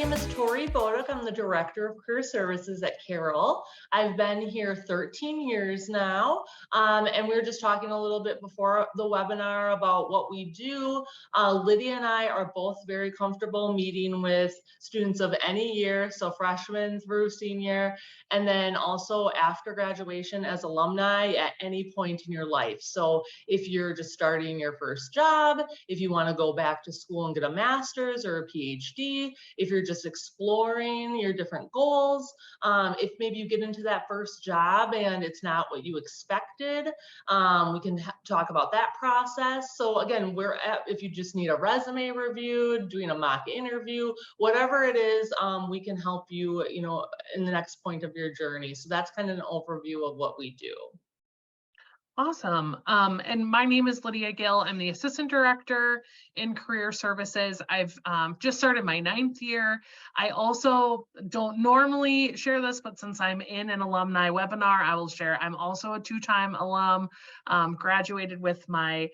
name is Tori Boduk. I'm the Director of Career Services at Carroll. I've been here 13 years now, and we were just talking a little bit before the webinar about what we do. Lydia and I are both very comfortable meeting with students of any year, so freshmen through senior, and then also after graduation as alumni at any point in your life. So if you're just starting your first job, if you want to go back to school and get a master's or a PhD, if you're just exploring your different goals, if maybe you get into that first job and it's not what you expected, we can talk about that process. So again, if you just need a resume reviewed, doing a mock interview, whatever it is, we can help you, in the next point of your journey. So that's kind of an overview of what we do. Awesome. And my name is Lydia Gill. I'm the Assistant Director in Career Services. I've just started my 9th year. I also don't normally share this, but since I'm in an alumni webinar, I will share. I'm also a 2-time alum, graduated with my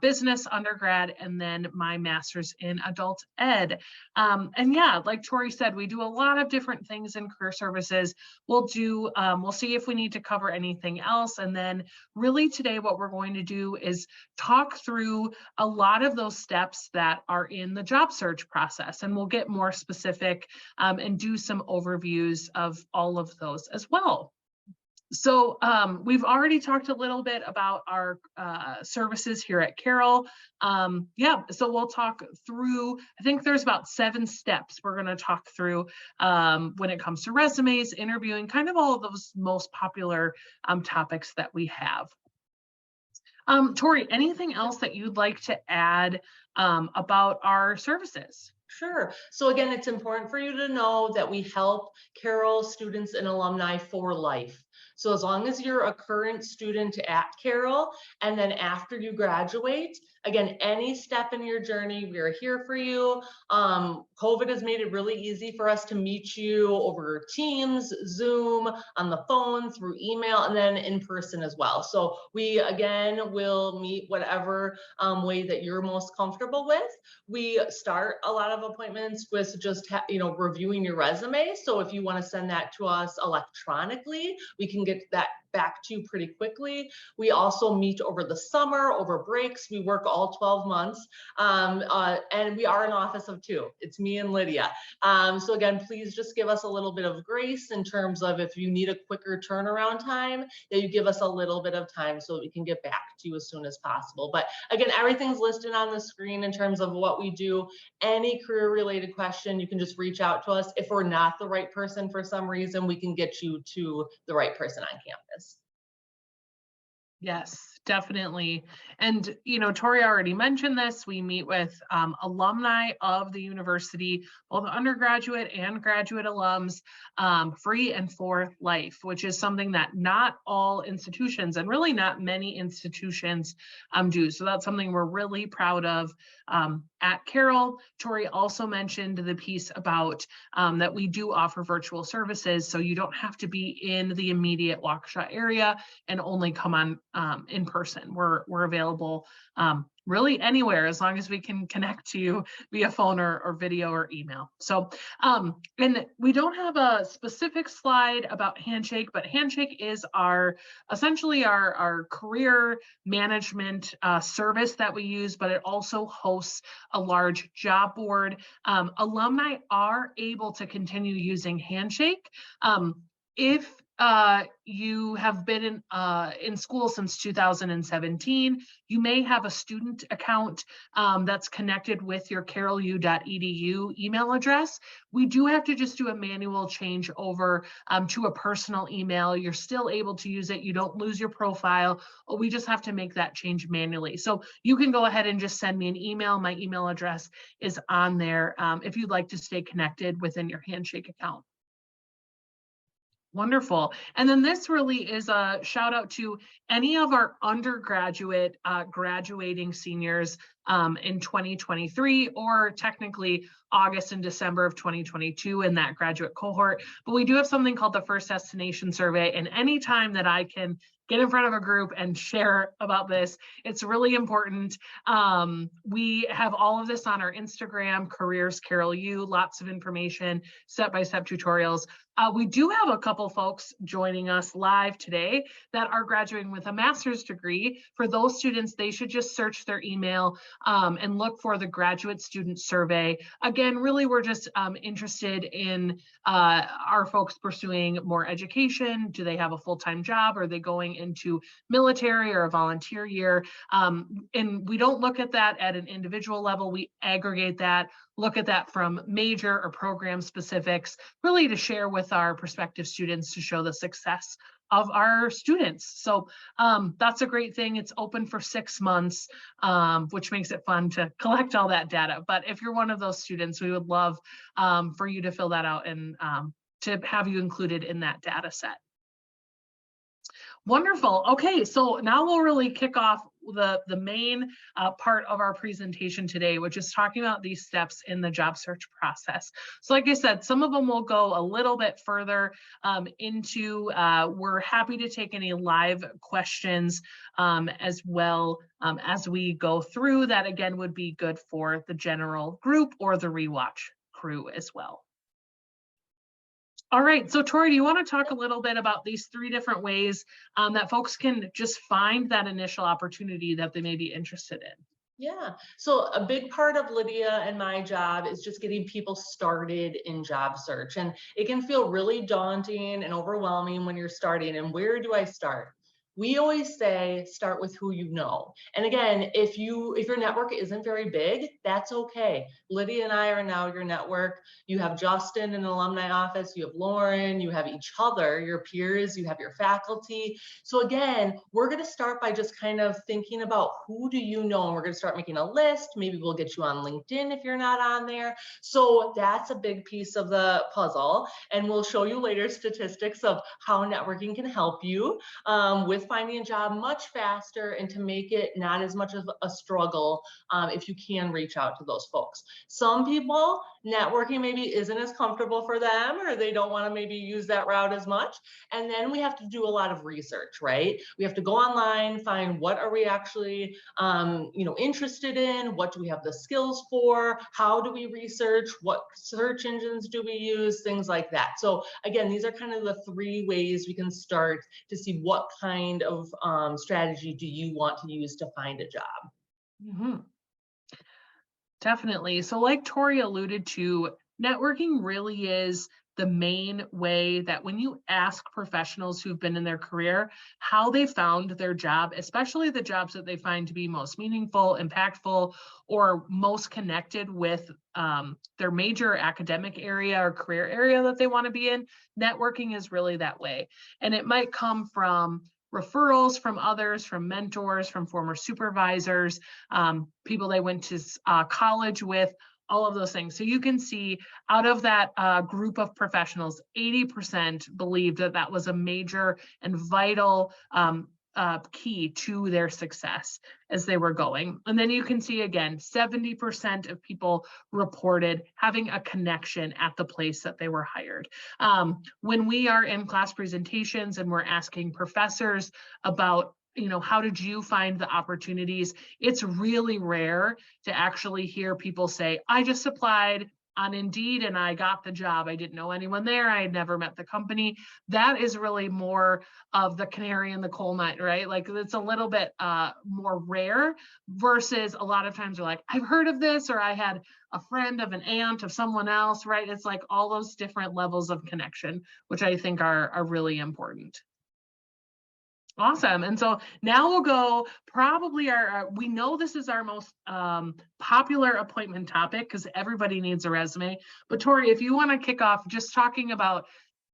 business undergrad and then my master's in adult ed. And yeah, like Tori said, we do a lot of different things in Career Services. We'll see if we need to cover anything else. And then really today, what we're going to do is talk through a lot of those steps that are in the job search process. And we'll get more specific and do some overviews of all of those as well. So we've already talked a little bit about our services here at Carroll. So we'll talk through, I think there's about 7 steps we're going to talk through when it comes to resumes, interviewing, kind of all of those most popular topics that we have. Tori, anything else that you'd like to add about our services? Sure. So again, it's important for you to know that we help Carroll students and alumni for life. So as long as you're a current student at Carroll, and then after you graduate, again, any step in your journey, we are here for you. COVID has made it really easy for us to meet you over Teams, Zoom, on the phone, through email, and then in person as well. So we, again, will meet whatever way that you're most comfortable with. We start a lot of appointments with just reviewing your resume. So if you want to send that to us electronically, we can get that back to you pretty quickly. We also meet over the summer, over breaks. We work all 12 months, and we are an office of 2. It's me and Lydia. So again, please just give us a little bit of grace in terms of if you need a quicker turnaround time, that you give us a little bit of time so that we can get back to you as soon as possible. But again, everything's listed on the screen in terms of what we do. Any career related question, you can just reach out to us. If we're not the right person for some reason, we can get you to the right person on campus. Yes, definitely. And, Tori already mentioned this. We meet with alumni of the university, both undergraduate and graduate alums, free and for life, which is something that not all institutions and really not many institutions do. So that's something we're really proud of at Carroll. Tori also mentioned the piece about that we do offer virtual services, so you don't have to be in the immediate Waukesha area and only come on in person. We're available really anywhere as long as we can connect to you via phone or video or email. So, and we don't have a specific slide about Handshake, but Handshake is essentially our career management service that we use, but it also hosts a large job board. Alumni are able to continue using Handshake if you have been in school since 2017, you may have a student account that's connected with your carrollu.edu email address. We do have to just do a manual change over to a personal email. You're still able to use it. You don't lose your profile. We just have to make that change manually. So you can go ahead and just send me an email. My email address is on there if you'd like to stay connected within your Handshake account. Wonderful. And then this really is a shout out to any of our undergraduate graduating seniors in 2023, or technically August and December of 2022 in that graduate cohort. But we do have something called the First Destination Survey, and anytime that I can get in front of a group and share about this, it's really important. We have all of this on our Instagram, Careers Carol U, lots of information, step-by-step tutorials. We do have a couple folks joining us live today that are graduating with a master's degree. For those students, they should just search their email and look for the Graduate Student Survey. Again, really, we're just interested in are folks pursuing more education? Do they have a full-time job? Are they going into military or a volunteer year? And we don't look at that at an individual level. We aggregate that, look at that from major or program specifics, really to share with our prospective students to show the success of our students. So that's a great thing. It's open for 6 months, which makes it fun to collect all that data. But if you're one of those students, we would love for you to fill that out and to have you included in that data set. Wonderful. Okay, so now we'll really kick off the main part of our presentation today, which is talking about these steps in the job search process. So like I said, some of them will go a little bit further into, we're happy to take any live questions as well as we go through. That again would be good for the general group or the rewatch crew as well. All right, so Tori, do you want to talk a little bit about these 3 different ways that folks can just find that initial opportunity that they may be interested in? Yeah, so a big part of Lydia and my job is just getting people started in job search. And it can feel really daunting and overwhelming when you're starting. And where do I start? We always say start with who you know. And again, if your network isn't very big, that's okay. Lydia and I are now your network. You have Justin in the alumni office, you have Lauren, you have each other, your peers, you have your faculty. So again, we're going to start by just kind of thinking about who do you know, and we're going to start making a list. Maybe we'll get you on LinkedIn if you're not on there. So that's a big piece of the puzzle. And we'll show you later statistics of how networking can help you with finding a job much faster and to make it not as much of a struggle if you can reach out to those folks. Some people, networking maybe isn't as comfortable for them, or they don't want to maybe use that route as much. And then we have to do a lot of research, right? We have to go online, find what are we actually interested in, what do we have the skills for, how do we research, what search engines do we use, things like that. So again, these are kind of the 3 ways we can start to see what kind of strategy do you want to use to find a job. Mm-hmm. Definitely. So like Tori alluded to, networking really is the main way that when you ask professionals who've been in their career how they found their job, especially the jobs that they find to be most meaningful, impactful, or most connected with their major academic area or career area that they want to be in, networking is really that way. And it might come from referrals from others, from mentors, from former supervisors, people they went to college with, all of those things. So you can see out of that group of professionals, 80% believed that that was a major and vital key to their success as they were going. And then you can see again, 70% of people reported having a connection at the place that they were hired. When we are in class presentations and we're asking professors about how did you find the opportunities? It's really rare to actually hear people say, I just applied on Indeed and I got the job. I didn't know anyone there. I had never met the company. That is really more of the canary in the coal mine, right? Like it's a little bit more rare versus a lot of times they're like, I've heard of this, or I had a friend of an aunt of someone else, right? It's like all those different levels of connection, which I think are really important. Awesome. And so now we'll go probably we know this is our most popular appointment topic because everybody needs a resume. But Tori, if you want to kick off just talking about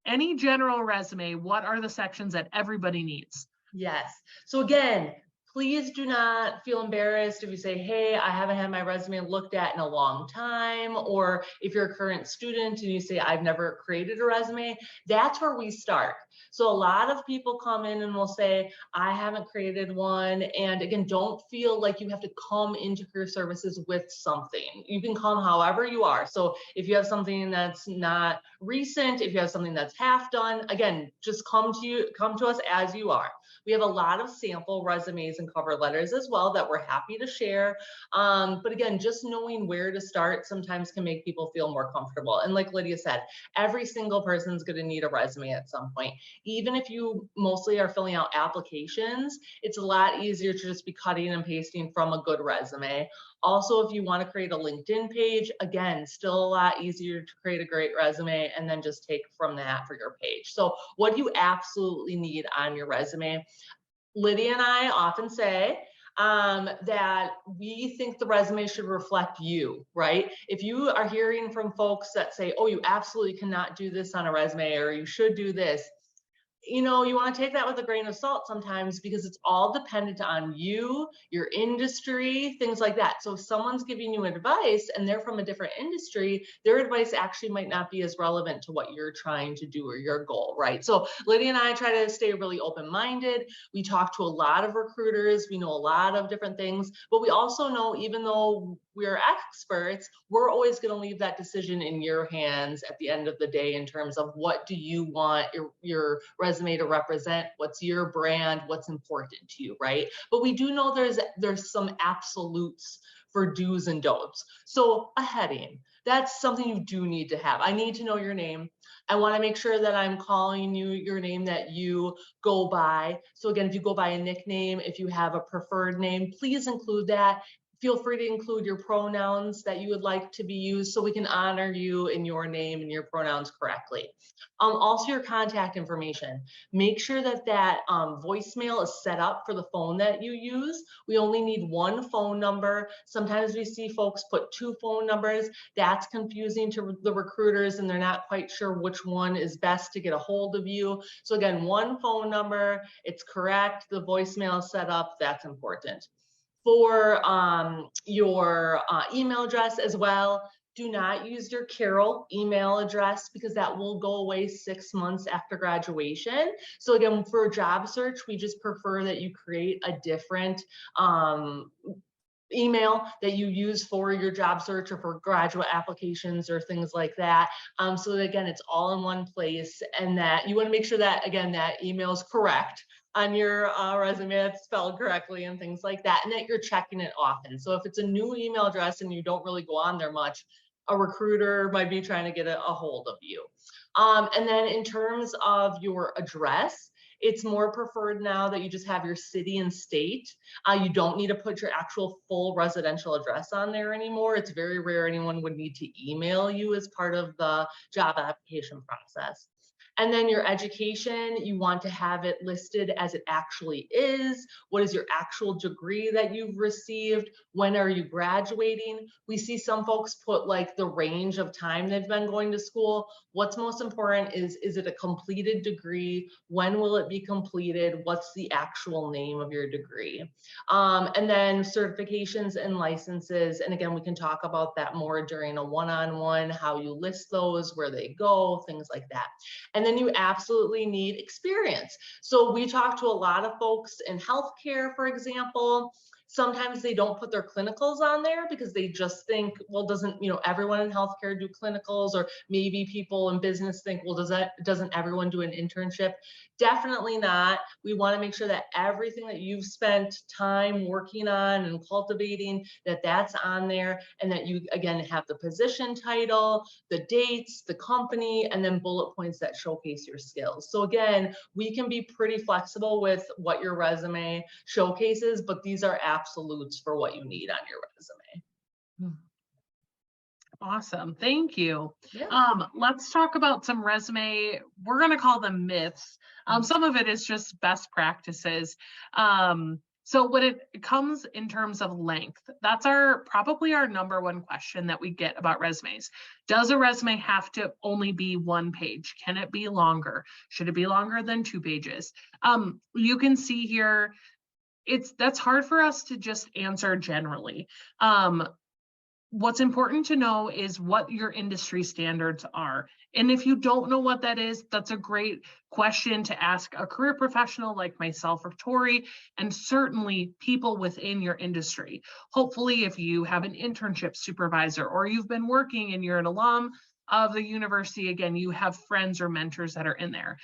any general resume, what are the sections that everybody needs? Yes. So again, Please do not feel embarrassed if you say, hey, I haven't had my resume looked at in a long time, or if you're a current student and you say, I've never created a resume. That's where we start. So a lot of people come in and will say, I haven't created one. And again, don't feel like you have to come into career services with something. You can come however you are. So if you have something that's not recent, if you have something that's half done, again, just come to us as you are. We have a lot of sample resumes and cover letters as well that we're happy to share. But again, just knowing where to start sometimes can make people feel more comfortable. And like Lydia said, every single person's going to need a resume at some point. Even if you mostly are filling out applications, it's a lot easier to just be cutting and pasting from a good resume. Also, if you want to create a LinkedIn page, again, still a lot easier to create a great resume and then just take from that for your page. So what do you absolutely need on your resume? Lydia and I often say that we think the resume should reflect you, right? If you are hearing from folks that say, oh, you absolutely cannot do this on a resume, or you should do this, you know, you want to take that with a grain of salt sometimes, because it's all dependent on you, your industry, things like that. So if someone's giving you advice and they're from a different industry, their advice actually might not be as relevant to what you're trying to do or your goal, right? So Lydia and I try to stay really open-minded. We talk to a lot of recruiters. We know a lot of different things, but we also know, even though we're experts, we're always going to leave that decision in your hands at the end of the day, in terms of what do you want your resume to represent, what's your brand, what's important to you, right? But we do know there's some absolutes for do's and don'ts. So a heading, that's something you do need to have. I need to know your name. I want to make sure that I'm calling you your name that you go by. So again, if you go by a nickname, if you have a preferred name, please include that. Feel free to include your pronouns that you would like to be used, so we can honor you in your name and your pronouns correctly. Also your contact information. Make sure that voicemail is set up for the phone that you use. We only need one phone number. Sometimes we see folks put two phone numbers. That's confusing to the recruiters, and they're not quite sure which one is best to get a hold of you. So again, one phone number, it's correct. The voicemail is set up, that's important. For your email address as well, do not use your Carroll email address, because that will go away 6 months after graduation. So again, for a job search, we just prefer that you create a different email that you use for your job search or for graduate applications or things like that. So that, again, it's all in one place, and that you want to make sure that, again, that email is correct on your resume, it's spelled correctly and things like that, and that you're checking it often. So if it's a new email address and you don't really go on there much, a recruiter might be trying to get a hold of you. And then in terms of your address, it's more preferred now that you just have your city and state. You don't need to put your actual full residential address on there anymore. It's very rare anyone would need to email you as part of the job application process. And then your education, you want to have it listed as it actually is. What is your actual degree that you've received? When are you graduating? We see some folks put like the range of time they've been going to school. What's most important is it a completed degree? When will it be completed? What's the actual name of your degree? And then certifications and licenses. And again, we can talk about that more during a one-on-one, how you list those, where they go, things like that. And then you absolutely need experience. So we talk to a lot of folks in healthcare, for example. Sometimes they don't put their clinicals on there because they just think, well, doesn't, you know, everyone in healthcare do clinicals? Or maybe people in business think, well, doesn't everyone do an internship? Definitely not. We want to make sure that everything that you've spent time working on and cultivating, that's on there, and that you, again, have the position title, the dates, the company, and then bullet points that showcase your skills. So again, we can be pretty flexible with what your resume showcases, but these are absolutes for what you need on your resume. Awesome. Thank you. Yeah. Let's talk about some resume. We're going to call them myths. Some of it is just best practices. So when it comes in terms of length, that's probably our number one question that we get about resumes. Does a resume have to only be one page? Can it be longer? Should it be longer than 2 pages? You can see here, that's hard for us to just answer generally. What's important to know is what your industry standards are. And if you don't know what that is, that's a great question to ask a career professional like myself or Tori, and certainly people within your industry. Hopefully, if you have an internship supervisor or you've been working and you're an alum of the university, again, you have friends or mentors that are in there.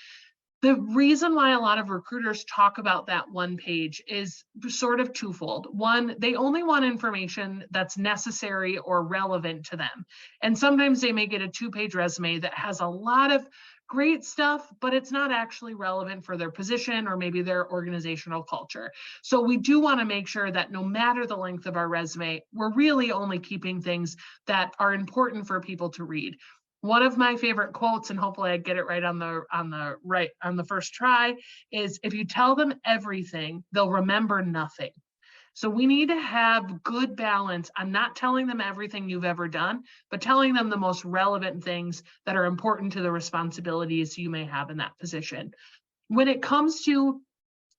The reason why a lot of recruiters talk about that one page is sort of twofold. One, they only want information that's necessary or relevant to them. And sometimes they may get a 2-page resume that has a lot of great stuff, but it's not actually relevant for their position or maybe their organizational culture. So we do want to make sure that no matter the length of our resume, we're really only keeping things that are important for people to read. One of my favorite quotes, and hopefully I get it right on the first try, is if you tell them everything, they'll remember nothing. So we need to have good balance on not telling them everything you've ever done, but telling them the most relevant things that are important to the responsibilities you may have in that position. When it comes to,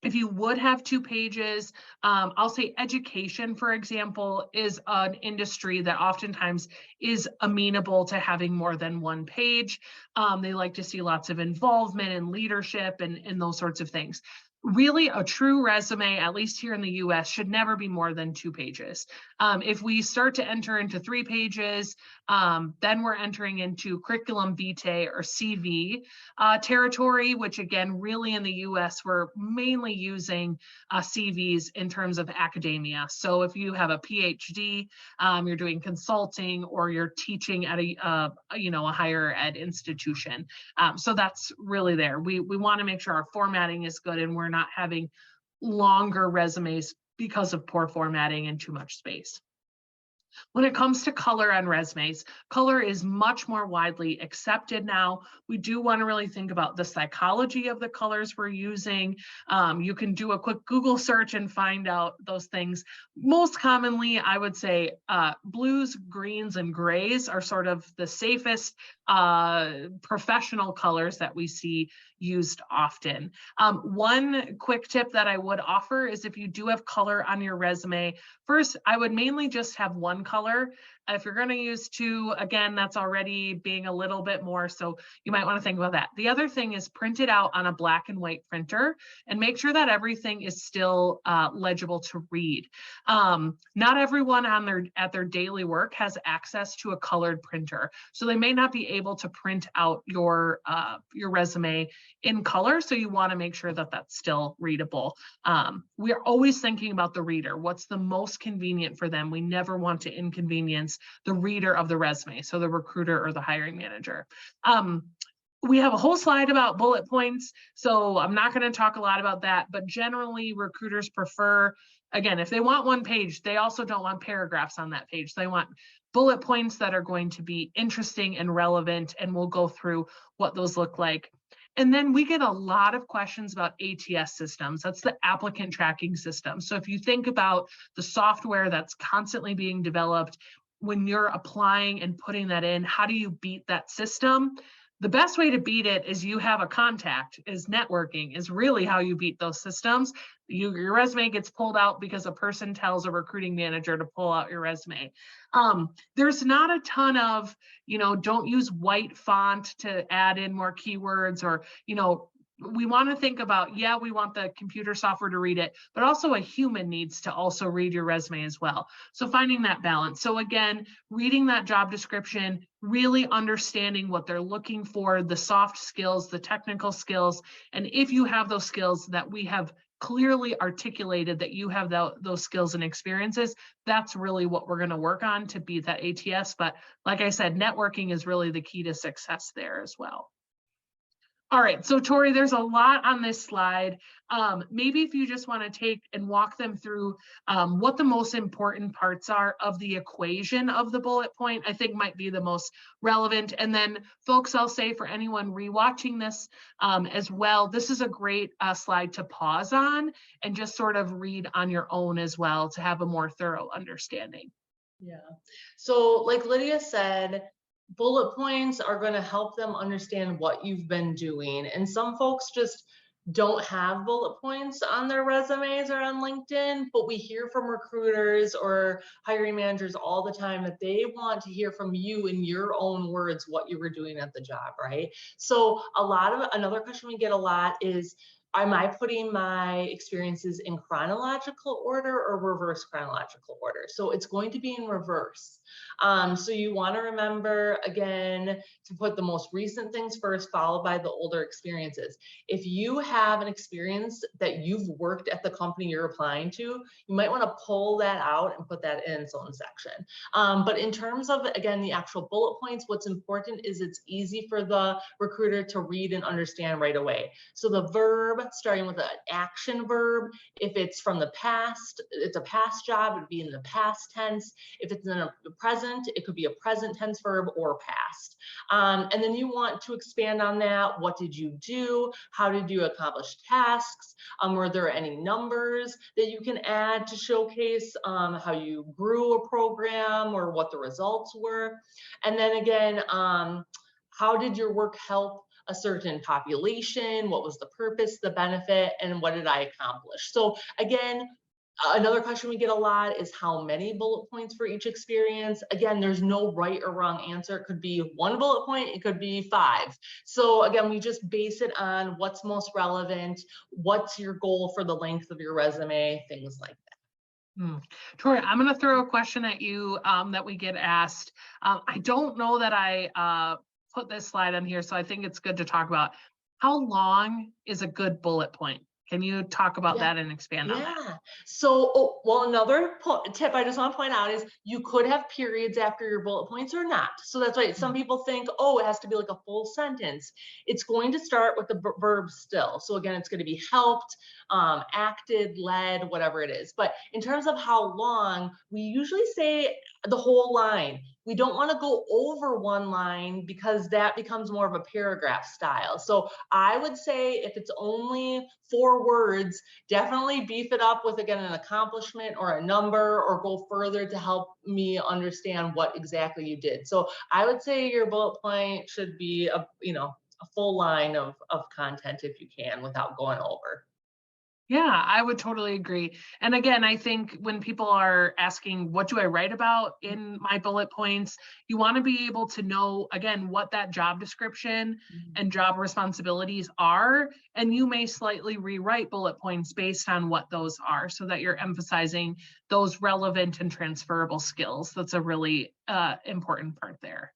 if you would have 2 pages, I'll say education, for example, is an industry that oftentimes is amenable to having more than 1 page. They like to see lots of involvement and leadership and those sorts of things. Really, a true resume, at least here in the US, should never be more than 2 pages. If we start to enter into 3 pages, then we're entering into curriculum vitae or CV territory, which again, really in the US, we're mainly using CVs in terms of academia. So if you have a PhD, you're doing consulting, or you're teaching at a higher ed institution. So that's really there. We want to make sure our formatting is good and we're not having longer resumes because of poor formatting and too much space. When it comes to color on resumes, color is much more widely accepted now. We do want to really think about the psychology of the colors we're using. You can do a quick Google search and find out those things. Most commonly, I would say blues, greens, and grays are sort of the safest professional colors that we see used often. One quick tip that I would offer is if you do have color on your resume, first, I would mainly just have 1 color. If you're going to use 2, again, that's already being a little bit more, so you might want to think about that. The other thing is print it out on a black and white printer and make sure that everything is still legible to read. Not everyone at their daily work has access to a colored printer, so they may not be able to print out your resume in color, so you want to make sure that that's still readable. We are always thinking about the reader. What's the most convenient for them? We never want to inconvenience the reader of the resume, so the recruiter or the hiring manager. We have a whole slide about bullet points, so I'm not going to talk a lot about that, but generally recruiters prefer, again, if they want 1 page, they also don't want paragraphs on that page. They want bullet points that are going to be interesting and relevant, and we'll go through what those look like. And then we get a lot of questions about ATS systems. That's the applicant tracking system. So if you think about the software that's constantly being developed, when you're applying and putting that in, how do you beat that system? The best way to beat it is you have a contact, is networking, is really how you beat those systems. Your resume gets pulled out because a person tells a recruiting manager to pull out your resume. There's not a ton of, don't use white font to add in more keywords, or, we want to think about, yeah, we want the computer software to read it, but also a human needs to also read your resume as well. So finding that balance. So again, reading that job description, really understanding what they're looking for, the soft skills, the technical skills, and if you have those skills that we have clearly articulated that you have those skills and experiences, that's really what we're going to work on to beat that ATS. But like I said, networking is really the key to success there as well. All right, so Tori, there's a lot on this slide. Maybe if you just want to take and walk them through what the most important parts are of the equation of the bullet point, I think might be the most relevant. And then folks, I'll say for anyone rewatching this as well, this is a great slide to pause on and just sort of read on your own as well to have a more thorough understanding. Yeah, so like Lydia said, bullet points are going to help them understand what you've been doing. And some folks just don't have bullet points on their resumes or on LinkedIn, but we hear from recruiters or hiring managers all the time that they want to hear from you in your own words what you were doing at the job, right? So another question we get a lot is, am I putting my experiences in chronological order or reverse chronological order? So it's going to be in reverse. So you want to remember, again, to put the most recent things first, followed by the older experiences. If you have an experience that you've worked at the company you're applying to, you might want to pull that out and put that in its own section. But in terms of, again, the actual bullet points, what's important is it's easy for the recruiter to read and understand right away. So the verb, starting with an action verb, if it's from the past, it's a past job, it'd be in the past tense. If it's in the present, it could be a present tense verb or past. And then you want to expand on that. What did you do? How did you accomplish tasks? Were there any numbers that you can add to showcase how you grew a program or what the results were? And then again, how did your work help a certain population? What was the purpose, the benefit, and what did I accomplish? So again, another question we get a lot is how many bullet points for each experience. Again, there's no right or wrong answer. It could be 1 bullet point, it could be 5. So again, we just base it on what's most relevant, what's your goal for the length of your resume, things like that. Tori, I'm going to throw a question at you that we get asked. I don't know that I put this slide on here, so I think it's good to talk about. How long is a good bullet point? Can you talk about that and expand on that? Yeah. So, well, another tip I just want to point out is you could have periods after your bullet points or not. So that's why some people think, oh, it has to be like a full sentence. It's going to start with the verb still. So again, it's going to be helped, acted, led, whatever it is. But in terms of how long, we usually say the whole line. We don't want to go over one line because that becomes more of a paragraph style. So I would say if it's only 4 words, definitely beef it up with, again, an accomplishment or a number, or go further to help me understand what exactly you did. So I would say your bullet point should be a full line of content if you can, without going over. Yeah, I would totally agree. And again, I think when people are asking, what do I write about in my bullet points? You want to be able to know, again, what that job description and job responsibilities are. And you may slightly rewrite bullet points based on what those are, so that you're emphasizing those relevant and transferable skills. That's a really important part there.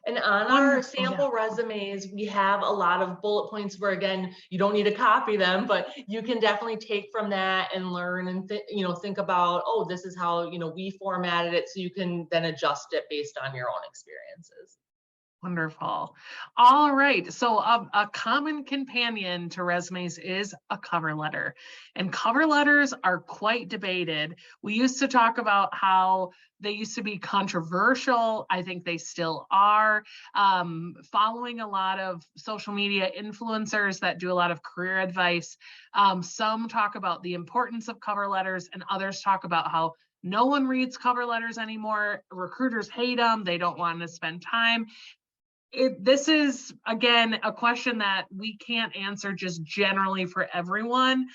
And on our sample resumes, we have a lot of bullet points where, again, you don't need to copy them, but you can definitely take from that and learn and think about, oh, this is how we formatted it, so you can then adjust it based on your own experiences. Wonderful. All right. So a common companion to resumes is a cover letter. And cover letters are quite debated. We used to talk about how they used to be controversial. I think they still are. Following a lot of social media influencers that do a lot of career advice, some talk about the importance of cover letters, and others talk about how no one reads cover letters anymore. Recruiters hate them. They don't want to spend time. This is, again, a question that we can't answer just generally for everyone.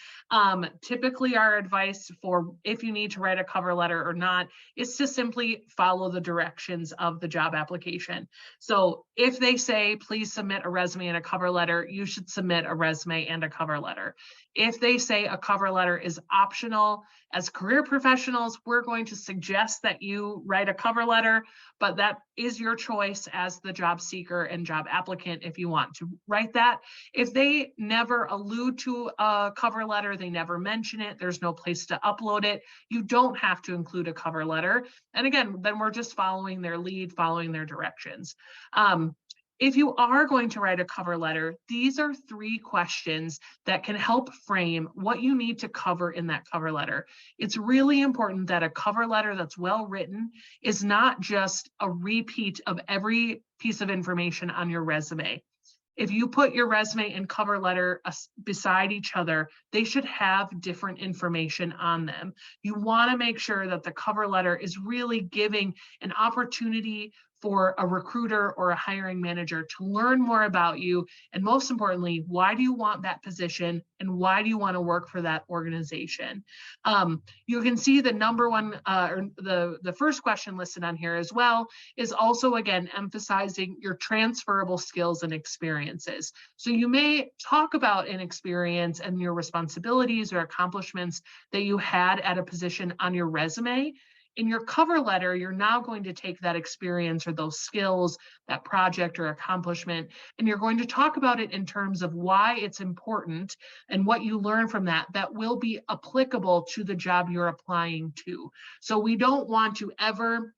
Typically, our advice for if you need to write a cover letter or not is to simply follow the directions of the job application. So if they say, please submit a resume and a cover letter, you should submit a resume and a cover letter. If they say a cover letter is optional, as career professionals, we're going to suggest that you write a cover letter, but that is your choice as the job seeker and job applicant if you want to write that. If they never allude to a cover letter, they never mention it, there's no place to upload it, you don't have to include a cover letter. And again, then we're just following their lead, following their directions. If you are going to write a cover letter, these are 3 questions that can help frame what you need to cover in that cover letter. It's really important that a cover letter that's well written is not just a repeat of every piece of information on your resume. If you put your resume and cover letter beside each other, they should have different information on them. You want to make sure that the cover letter is really giving an opportunity for a recruiter or a hiring manager to learn more about you. And most importantly, why do you want that position and why do you want to work for that organization? You can see the number one, or the first question listed on here as well is also, again, emphasizing your transferable skills and experiences. So you may talk about an experience and your responsibilities or accomplishments that you had at a position on your resume. In your cover letter, you're now going to take that experience or those skills, that project or accomplishment, and you're going to talk about it in terms of why it's important and what you learn from that that will be applicable to the job you're applying to. So we don't want to ever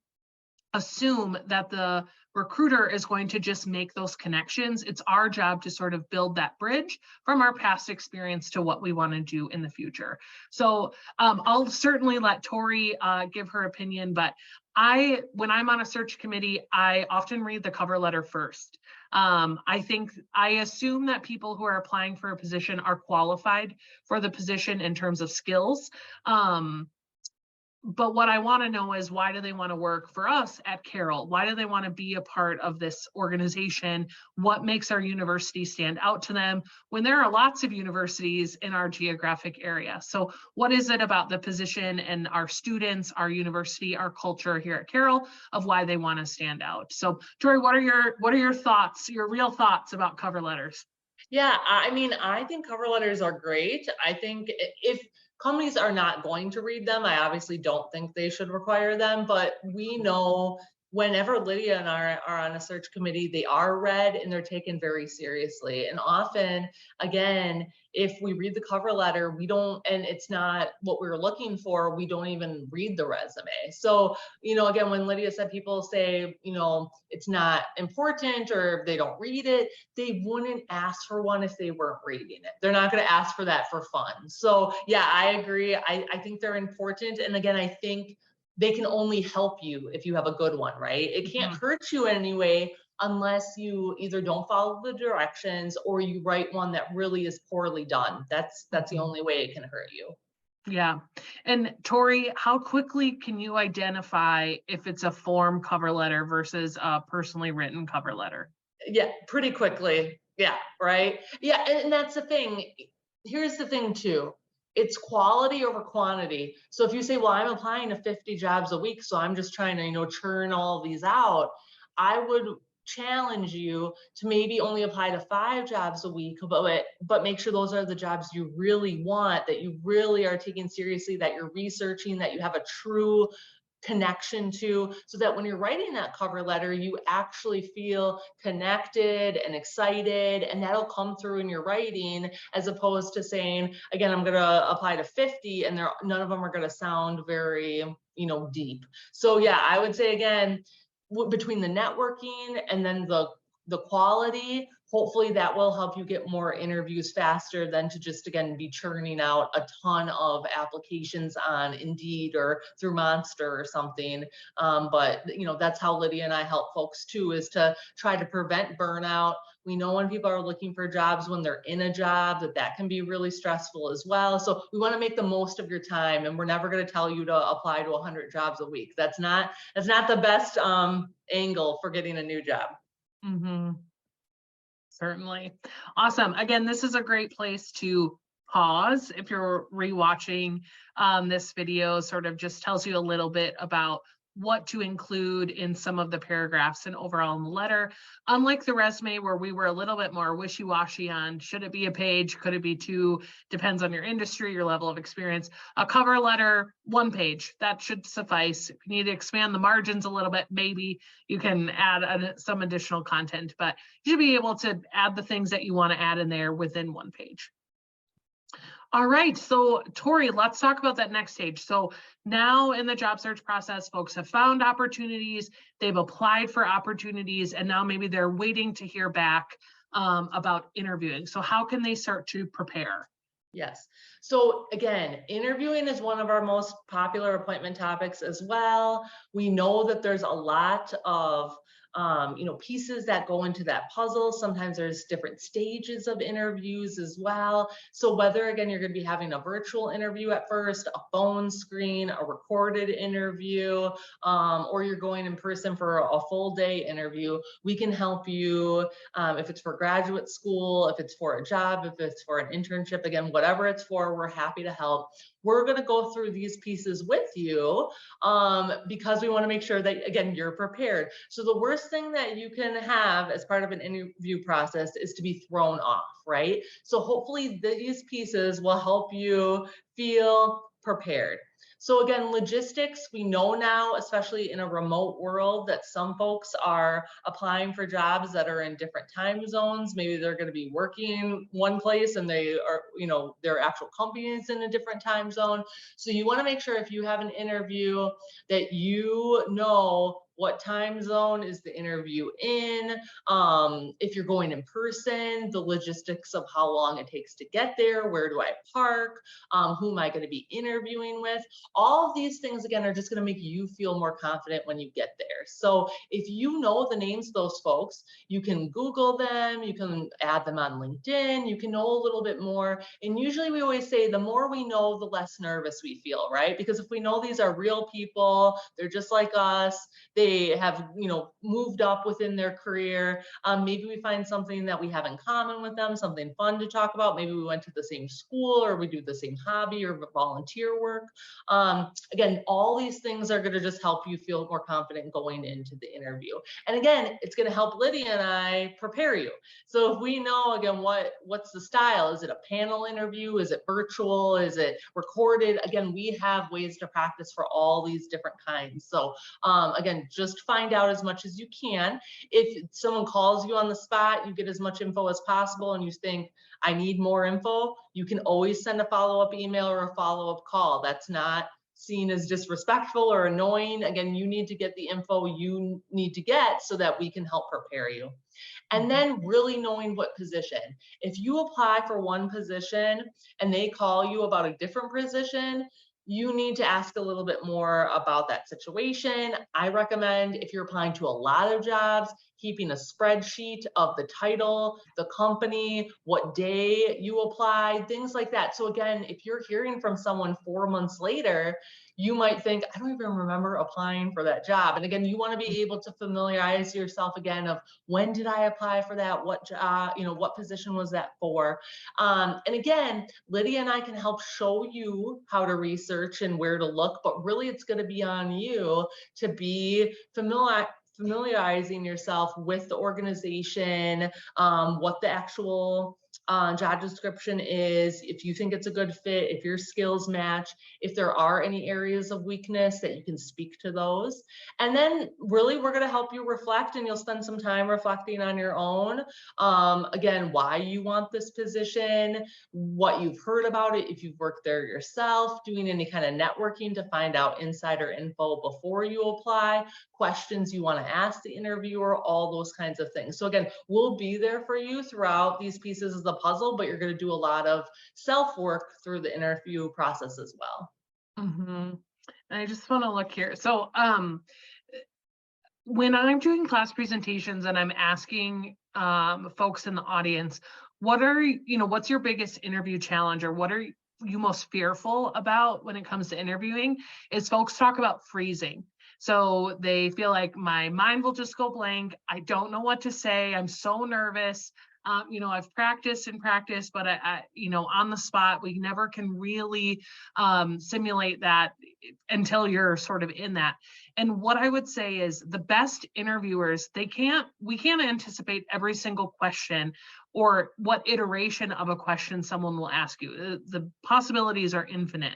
assume that the recruiter is going to just make those connections. It's our job to sort of build that bridge from our past experience to what we want to do in the future. So I'll certainly let Tori give her opinion, but when I'm on a search committee, I often read the cover letter first. I assume that people who are applying for a position are qualified for the position in terms of skills. But what I want to know is, why do they want to work for us at Carroll? Why do they want to be a part of this organization? What makes our university stand out to them when there are lots of universities in our geographic area? So what is it about the position and our students, our university, our culture here at Carroll of why they want to stand out? So Tori, what are your thoughts, your real thoughts about cover letters? Yeah, I mean, I think cover letters are great. I think if companies are not going to read them, I obviously don't think they should require them, but we know whenever Lydia and I are on a search committee, they are read and they're taken very seriously. And often, again, if we read the cover letter, we don't, and it's not what we're looking for, we don't even read the resume. So, again, when Lydia said people say, it's not important or they don't read it, they wouldn't ask for one if they weren't reading it. They're not going to ask for that for fun. So yeah, I agree. I think they're important. And again, I think they can only help you if you have a good one, right? It can't hurt you in any way unless you either don't follow the directions or you write one that really is poorly done. That's the only way it can hurt you. Yeah. And Tori, how quickly can you identify if it's a form cover letter versus a personally written cover letter? Yeah, pretty quickly. Yeah, right. Yeah, and that's the thing. Here's the thing too. It's quality over quantity. So if you say, well, I'm applying to 50 jobs a week, so I'm just trying to, churn all these out, I would challenge you to maybe only apply to 5 jobs a week, but make sure those are the jobs you really want, that you really are taking seriously, that you're researching, that you have a true connection to, so that when you're writing that cover letter, you actually feel connected and excited, and that'll come through in your writing, as opposed to saying, again, I'm going to apply to 50 and none of them are going to sound very, deep. So yeah, I would say, again, between the networking and then the quality, hopefully that will help you get more interviews faster than to just, again, be churning out a ton of applications on Indeed or through Monster or something. But that's how Lydia and I help folks too, is to try to prevent burnout. We know when people are looking for jobs, when they're in a job, that can be really stressful as well. So we want to make the most of your time, and we're never going to tell you to apply to 100 jobs a week. That's not the best angle for getting a new job. Mm-hmm. Certainly. Awesome. Again, this is a great place to pause if you're rewatching this video. Sort of just tells you a little bit about what to include in some of the paragraphs and overall in the letter. Unlike the resume, where we were a little bit more wishy-washy on, should it be a page, could it be 2, depends on your industry, your level of experience. A cover letter, 1 page, that should suffice. If you need to expand the margins a little bit, maybe you can add some additional content, but you should be able to add the things that you want to add in there within 1 page. All right, so Tori, let's talk about that next stage. So now in the job search process, folks have found opportunities, they've applied for opportunities, and now maybe they're waiting to hear back about interviewing. So how can they start to prepare? Yes. So again, interviewing is one of our most popular appointment topics as well. We know that there's a lot of pieces that go into that puzzle. Sometimes there's different stages of interviews as well. So whether, again, you're going to be having a virtual interview at first, a phone screen, a recorded interview, or you're going in person for a full day interview, we can help you if it's for graduate school, if it's for a job, if it's for an internship, again, whatever it's for, we're happy to help. We're going to go through these pieces with you because we want to make sure that, again, you're prepared. So the worst thing that you can have as part of an interview process is to be thrown off, right? So hopefully these pieces will help you feel prepared. So again, logistics, we know now, especially in a remote world, that some folks are applying for jobs that are in different time zones. Maybe they're going to be working one place and they are, their actual company is in a different time zone. So you want to make sure if you have an interview that you know what time zone is the interview in, if you're going in person, the logistics of how long it takes to get there, where do I park, who am I going to be interviewing with. All of these things, again, are just going to make you feel more confident when you get there. So if you know the names of those folks, you can Google them, you can add them on LinkedIn, you can know a little bit more. And usually we always say the more we know, the less nervous we feel, right? Because if we know these are real people, they're just like us, they have, moved up within their career. Maybe we find something that we have in common with them, something fun to talk about. Maybe we went to the same school, or we do the same hobby or volunteer work. Again, all these things are going to just help you feel more confident going into the interview. And again, it's going to help Lydia and I prepare you. So if we know, again, what's the style? Is it a panel interview? Is it virtual? Is it recorded? Again, we have ways to practice for all these different kinds. So again, just find out as much as you can. If someone calls you on the spot, you get as much info as possible and you think, I need more info, you can always send a follow-up email or a follow-up call. That's not seen as disrespectful or annoying. Again, you need to get the info you need to get so that we can help prepare you. And then really knowing what position. If you apply for one position and they call you about a different position, you need to ask a little bit more about that situation. I recommend, if you're applying to a lot of jobs, keeping a spreadsheet of the title, the company, what day you applied, things like that. So again, if you're hearing from someone 4 months later, you might think, I don't even remember applying for that job. And again, you want to be able to familiarize yourself again of, when did I apply for that? What job, what position was that for? And again, Lydia and I can help show you how to research and where to look, but really it's going to be on you to be familiarizing yourself with the organization, what the actual job description is, if you think it's a good fit, if your skills match, if there are any areas of weakness that you can speak to those. And then really we're going to help you reflect, and you'll spend some time reflecting on your own. Again, why you want this position, what you've heard about it, if you've worked there yourself, doing any kind of networking to find out insider info before you apply, questions you want to ask the interviewer, all those kinds of things. So again, we'll be there for you throughout these pieces of the puzzle, but you're going to do a lot of self-work through the interview process as well. And I just want to look here. So when I'm doing class presentations and I'm asking folks in the audience, what's your biggest interview challenge, or what are you most fearful about when it comes to interviewing, is folks talk about freezing. So they feel like my mind will just go blank. I don't know what to say. I'm so nervous. I've practiced and practiced, but I on the spot, we never can really simulate that until you're sort of in that. And what I would say is, the best interviewers, we can't anticipate every single question or what iteration of a question someone will ask you. The possibilities are infinite.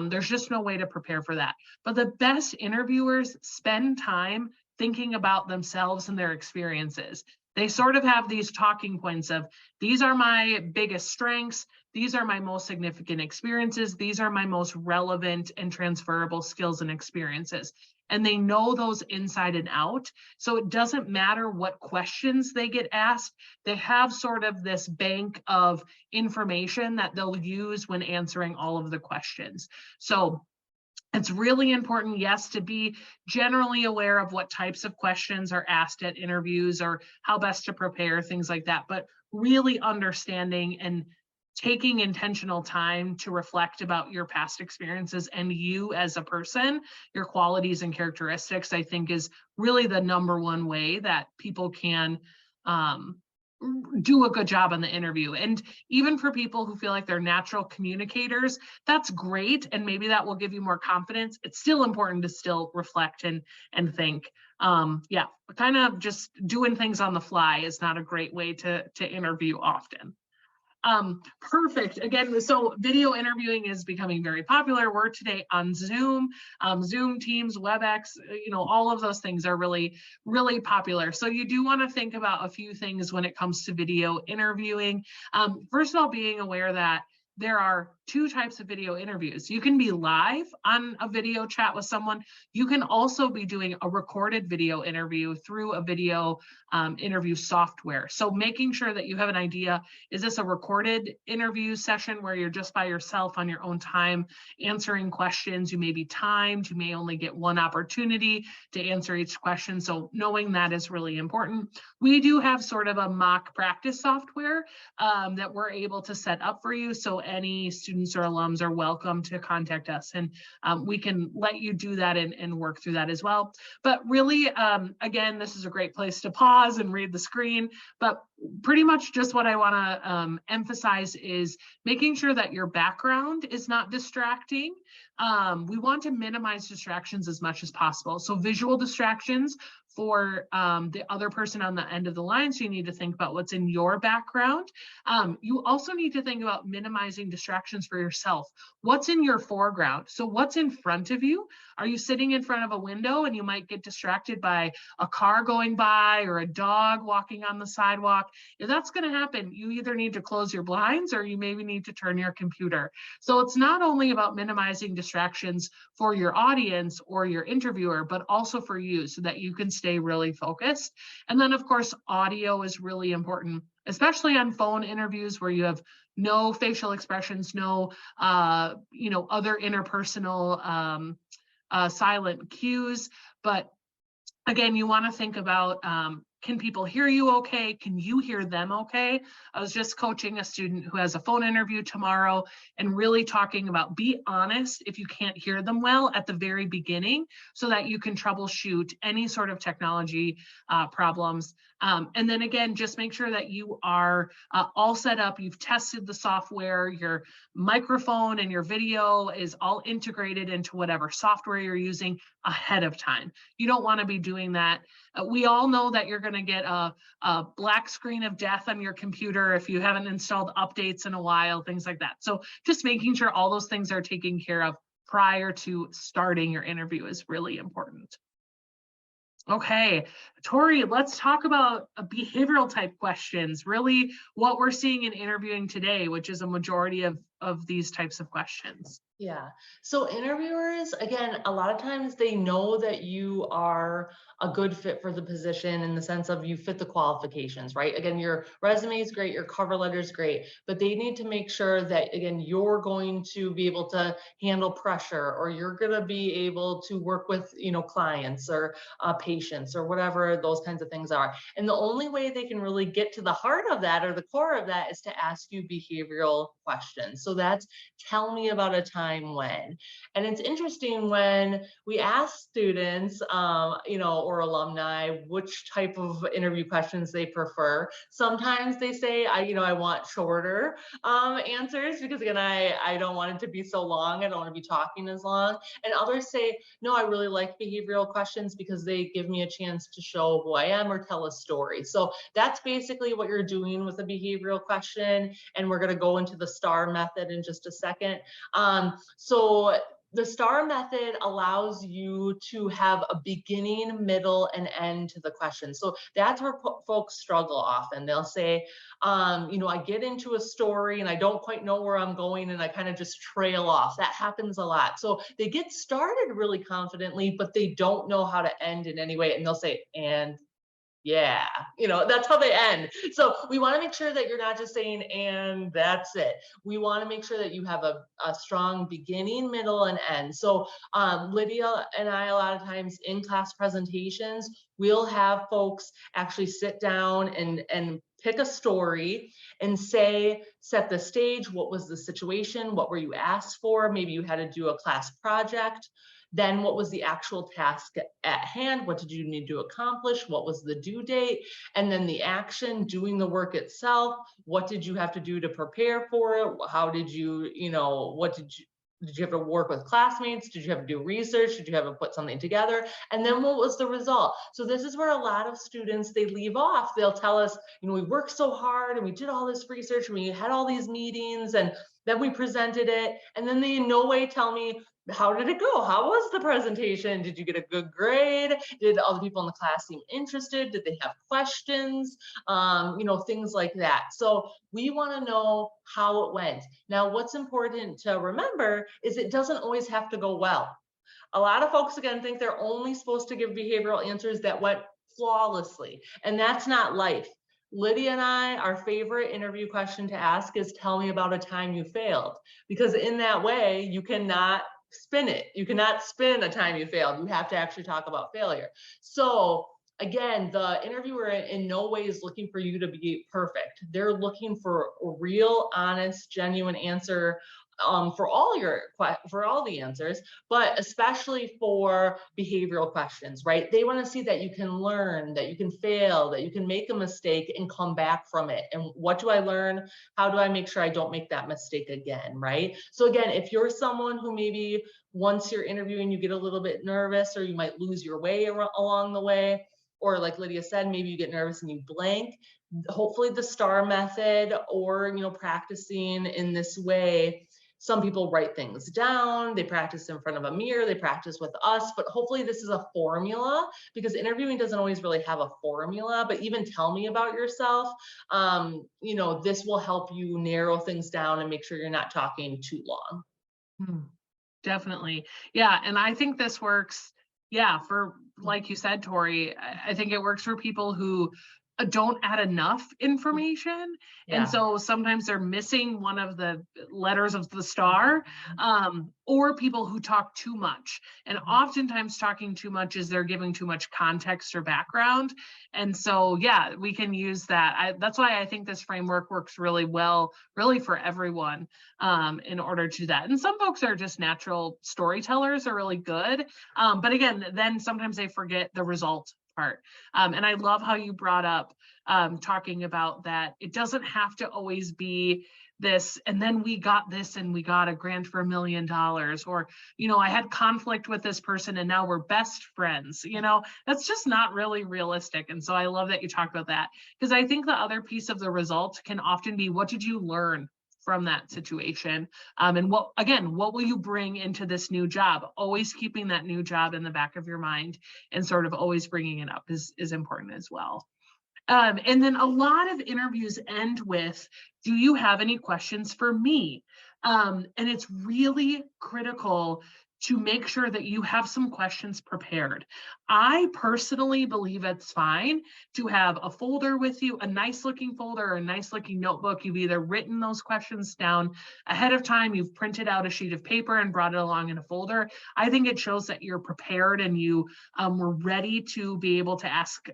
There's just no way to prepare for that. But the best interviewers spend time thinking about themselves and their experiences. They sort of have these talking points of, these are my biggest strengths, these are my most significant experiences, these are my most relevant and transferable skills and experiences. And they know those inside and out. So it doesn't matter what questions they get asked, they have sort of this bank of information that they'll use when answering all of the questions. So It's really important, yes, to be generally aware of what types of questions are asked at interviews or how best to prepare, things like that, but really understanding and taking intentional time to reflect about your past experiences and you as a person, your qualities and characteristics, I think is really the number one way that people can um, do a good job on the interview. And even for people who feel like they're natural communicators, that's great. And maybe that will give you more confidence. It's still important to still reflect and think. Yeah, kind of just doing things on the fly is not a great way to interview often. Perfect. Again, so video interviewing is becoming very popular. We're today on Zoom, Zoom, Teams, WebEx, all of those things are really, really popular. So you do want to think about a few things when it comes to video interviewing. First of all, being aware that there are two types of video interviews. You can be live on a video chat with someone. You can also be doing a recorded video interview through a video interview software. So making sure that you have an idea, is this a recorded interview session where you're just by yourself on your own time answering questions? You may be timed, you may only get one opportunity to answer each question. So knowing that is really important. We do have sort of a mock practice software that we're able to set up for you. So any students or alums are welcome to contact us, and we can let you do that and work through that as well. But really, again, this is a great place to pause and read the screen. But pretty much just what I want to emphasize is making sure that your background is not distracting. We want to minimize distractions as much as possible. So visual distractions for the other person on the end of the line. So you need to think about what's in your background. You also need to think about minimizing distractions for yourself. What's in your foreground? So what's in front of you? Are you sitting in front of a window and you might get distracted by a car going by or a dog walking on the sidewalk? If that's going to happen, you either need to close your blinds or you maybe need to turn your computer. So it's not only about minimizing distractions for your audience or your interviewer, but also for you so that you can stay really focused. And then of course, audio is really important, especially on phone interviews where you have no facial expressions, no other interpersonal silent cues. But again, you want to think about, can people hear you okay? Can you hear them okay? I was just coaching a student who has a phone interview tomorrow and really talking about, be honest if you can't hear them well at the very beginning so that you can troubleshoot any sort of technology problems. And then again, just make sure that you are all set up. You've tested the software, your microphone and your video is all integrated into whatever software you're using ahead of time. You don't want to be doing that. We all know that you're going to get a black screen of death on your computer if you haven't installed updates in a while, things like that. So just making sure all those things are taken care of prior to starting your interview is really important. Okay, Tori, let's talk about behavioral type questions, really what we're seeing in interviewing today, which is a majority of these types of questions. Yeah. So interviewers, again, a lot of times they know that you are a good fit for the position in the sense of you fit the qualifications, right? Again, your resume is great, your cover letter is great, but they need to make sure that, again, you're going to be able to handle pressure, or you're going to be able to work with, clients or patients or whatever those kinds of things are. And the only way they can really get to the heart of that or the core of that is to ask you behavioral questions. So that's, tell me about a time when. And it's interesting when we ask students, or alumni, which type of interview questions they prefer. Sometimes they say, I want shorter answers because, again, I don't want it to be so long. I don't want to be talking as long. And others say, no, I really like behavioral questions because they give me a chance to show who I am or tell a story. So that's basically what you're doing with a behavioral question. And we're going to go into the STAR method in just a second. So the STAR method allows you to have a beginning, middle, and end to the question. So that's where folks struggle often. They'll say, I get into a story and I don't quite know where I'm going and I kind of just trail off. That happens a lot. So they get started really confidently, but they don't know how to end in any way. And they'll say, and Yeah, that's how they end. So we want to make sure that you're not just saying, and that's it. We want to make sure that you have a strong beginning, middle, and end. So Lydia and I, a lot of times in class presentations, we'll have folks actually sit down and pick a story and set the stage. What was the situation? What were you asked for? Maybe you had to do a class project. Then what was the actual task at hand? What did you need to accomplish? What was the due date? And then the action, doing the work itself. What did you have to do to prepare for it? How did you, what did you have to work with classmates? Did you have to do research? Did you have to put something together? And then what was the result? So this is where a lot of students, they leave off. They'll tell us, we worked so hard and we did all this research and we had all these meetings and then we presented it. And then they in no way tell me, how did it go? How was the presentation? Did you get a good grade? Did all the people in the class seem interested? Did they have questions? Things like that. So we want to know how it went. Now, what's important to remember is it doesn't always have to go well. A lot of folks, again, think they're only supposed to give behavioral answers that went flawlessly, and that's not life. Lydia and I, our favorite interview question to ask is, tell me about a time you failed. Because in that way, you cannot spin it. You cannot spin a time you failed. You have to actually talk about failure. So again, the interviewer in no way is looking for you to be perfect. They're looking for a real, honest, genuine answer for all the answers, but especially for behavioral questions, right? They want to see that you can learn, that you can fail, that you can make a mistake and come back from it. And what do I learn? How do I make sure I don't make that mistake again, right? So again, if you're someone who maybe once you're interviewing, you get a little bit nervous, or you might lose your way along the way, or like Lydia said, maybe you get nervous and you blank, hopefully the STAR method, or practicing in this way. Some people write things down, they practice in front of a mirror, they practice with us, but hopefully this is a formula, because interviewing doesn't always really have a formula. But even tell me about yourself, this will help you narrow things down and make sure you're not talking too long. Definitely. Yeah. And I think this works, for, like you said, Tori, I think it works for people who don't add enough information. Yeah. And so sometimes they're missing one of the letters of the star, or people who talk too much. And oftentimes talking too much is they're giving too much context or background. And so, we can use that. That's why I think this framework works really well, really for everyone, in order to do that. And some folks are just natural storytellers, are really good. But again, then sometimes they forget the result part. And I love how you brought up talking about that. It doesn't have to always be this, and then we got this and we got a grant for $1 million, or, I had conflict with this person and now we're best friends. That's just not really realistic. And so I love that you talked about that, because I think the other piece of the result can often be, what did you learn from that situation? And what will you bring into this new job? Always keeping that new job in the back of your mind and sort of always bringing it up is important as well. And then a lot of interviews end with, do you have any questions for me? And it's really critical to make sure that you have some questions prepared. I personally believe it's fine to have a folder with you, a nice looking folder or a nice looking notebook. You've either written those questions down ahead of time, you've printed out a sheet of paper and brought it along in a folder. I think it shows that you're prepared and you were ready to be able to ask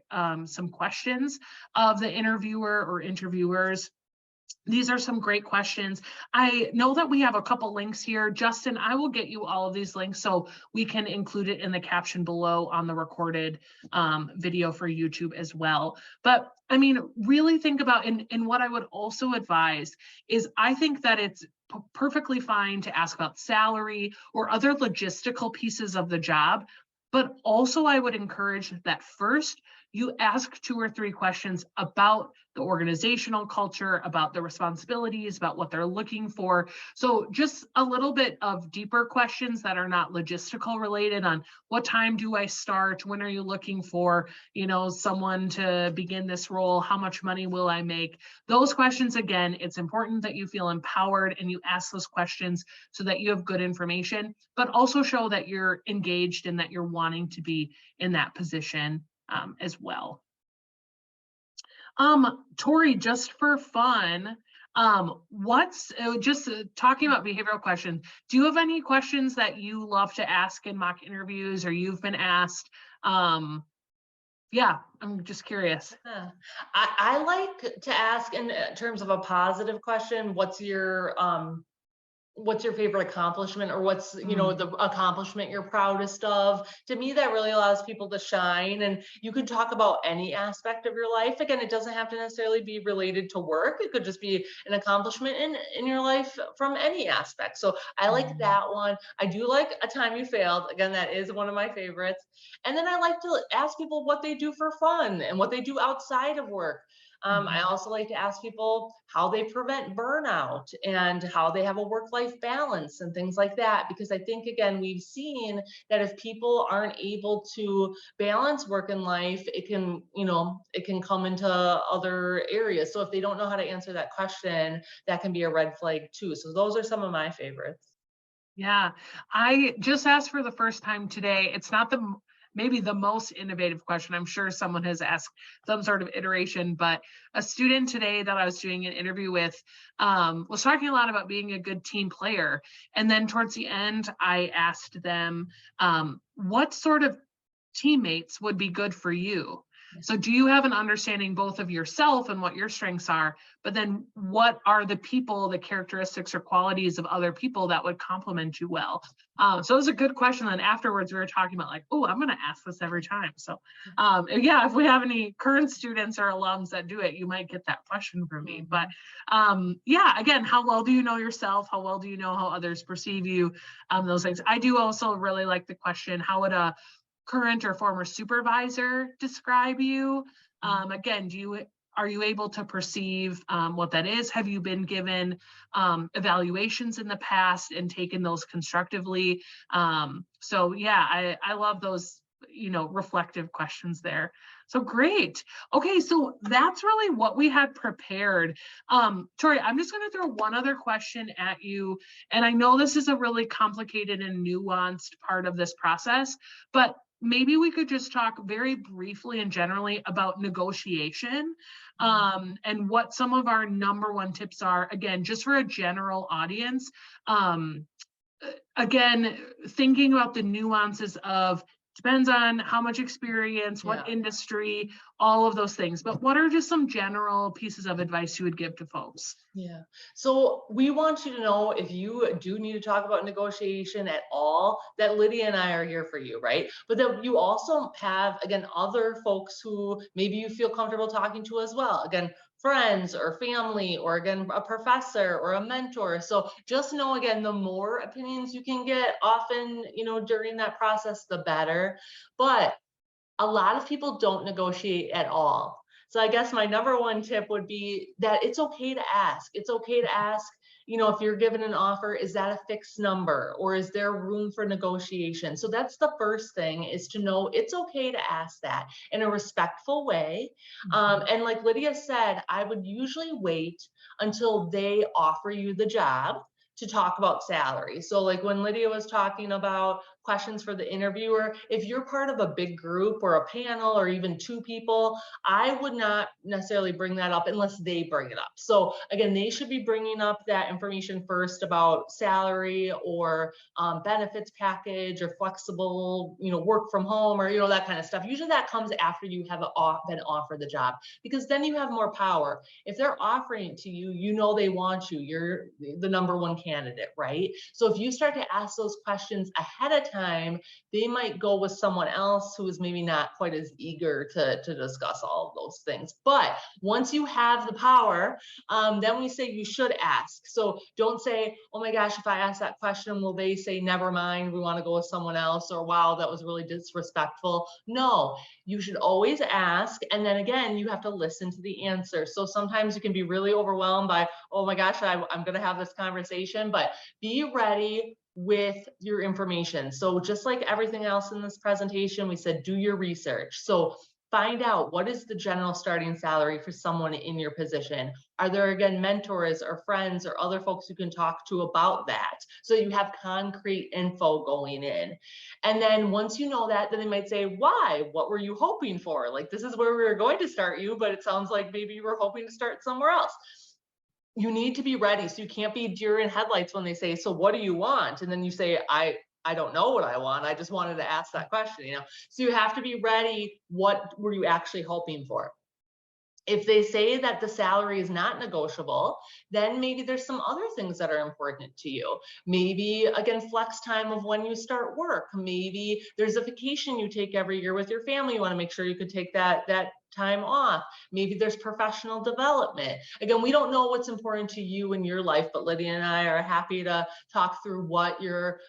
some questions of the interviewer or interviewers. These are some great questions. I know that we have a couple links here. Justin, I will get you all of these links so we can include it in the caption below on the recorded video for YouTube as well. But I mean, really think about, and what I would also advise is, I think that it's perfectly fine to ask about salary or other logistical pieces of the job. But also I would encourage that first you ask 2 or 3 questions about the organizational culture, about the responsibilities, about what they're looking for. So just a little bit of deeper questions that are not logistical related on, what time do I start? When are you looking for, someone to begin this role? How much money will I make? Those questions, again, it's important that you feel empowered and you ask those questions so that you have good information, but also show that you're engaged and that you're wanting to be in that position as well. Tori, just for fun, what's just talking about behavioral questions. Do you have any questions that you love to ask in mock interviews or you've been asked? Yeah, I'm just curious. Yeah. I like to ask in terms of a positive question, what's your favorite accomplishment, or what's, the accomplishment you're proudest of? To me, that really allows people to shine, and you could talk about any aspect of your life. Again, it doesn't have to necessarily be related to work. It could just be an accomplishment in your life from any aspect. So I like that one. I do like a time you failed. Again, that is one of my favorites. And then I like to ask people what they do for fun and what they do outside of work. I also like to ask people how they prevent burnout and how they have a work-life balance and things like that. Because I think, again, we've seen that if people aren't able to balance work and life, it can come into other areas. So if they don't know how to answer that question, that can be a red flag too. So those are some of my favorites. Yeah, I just asked for the first time today. It's not maybe the most innovative question. I'm sure someone has asked some sort of iteration, but a student today that I was doing an interview with was talking a lot about being a good team player. And then towards the end, I asked them, what sort of teammates would be good for you? So do you have an understanding both of yourself and what your strengths are, but then what are the people, the characteristics or qualities of other people that would complement you well? So it was a good question. And afterwards we were talking about like, oh, I'm going to ask this every time. So yeah, if we have any current students or alums that do it, you might get that question from me. But yeah, again, how well do you know yourself? How well do you know how others perceive you? Those things. I do also really like the question, how would a current or former supervisor describe you? Again, are you able to perceive what that is? Have you been given evaluations in the past and taken those constructively? So yeah, I love those, reflective questions there. So great. Okay, so that's really what we had prepared. Tori, I'm just going to throw one other question at you. And I know this is a really complicated and nuanced part of this process, but maybe we could just talk very briefly and generally about negotiation and what some of our number one tips are, again, just for a general audience. Again, thinking about the nuances of depends on how much experience, what industry, all of those things. But what are just some general pieces of advice you would give to folks? Yeah. So we want you to know, if you do need to talk about negotiation at all, that Lydia and I are here for you, right? But that you also have, again, other folks who maybe you feel comfortable talking to as well. Again, friends or family, or again, a professor or a mentor. So just know, again, the more opinions you can get often, during that process, the better. But a lot of people don't negotiate at all. So I guess my number one tip would be that it's okay to ask. It's okay to ask, if you're given an offer, is that a fixed number, or is there room for negotiation? So that's the first thing, is to know it's okay to ask that in a respectful way. And like Lydia said, I would usually wait until they offer you the job to talk about salary. So like when Lydia was talking about questions for the interviewer, if you're part of a big group or a panel or even two people, I would not necessarily bring that up unless they bring it up. So again, they should be bringing up that information first about salary or benefits package or flexible, work from home, or, that kind of stuff. Usually that comes after you have been offered the job, because then you have more power. If they're offering it to you, they want you. You're the number one candidate, right? So if you start to ask those questions ahead of time, they might go with someone else who is maybe not quite as eager to discuss all of those things. But once you have the power, then we say you should ask. So don't say, oh my gosh, if I ask that question, will they say, never mind, we want to go with someone else, or wow, that was really disrespectful. No, you should always ask. And then again, you have to listen to the answer. So sometimes you can be really overwhelmed by, oh my gosh, I'm going to have this conversation, but be ready with your information. So just like everything else in this presentation, we said, do your research. So Find out, what is the general starting salary for someone in your position? Are there, again, mentors or friends or other folks you can talk to about that? So you have concrete info going in. And then once you know that, then they might say, why? What were you hoping for? Like, this is where we were going to start you, but it sounds like maybe you were hoping to start somewhere else. You need to be ready. So you can't be deer in headlights when they say, so what do you want? And then you say, I don't know what I want. I just wanted to ask that question, you know? So you have to be ready. What were you actually hoping for? If they say that the salary is not negotiable, then maybe there's some other things that are important to you. Maybe, again, flex time of when you start work. Maybe there's a vacation you take every year with your family. You want to make sure you could take that time off. Maybe there's professional development. Again, we don't know what's important to you in your life, but Lydia and I are happy to talk through what your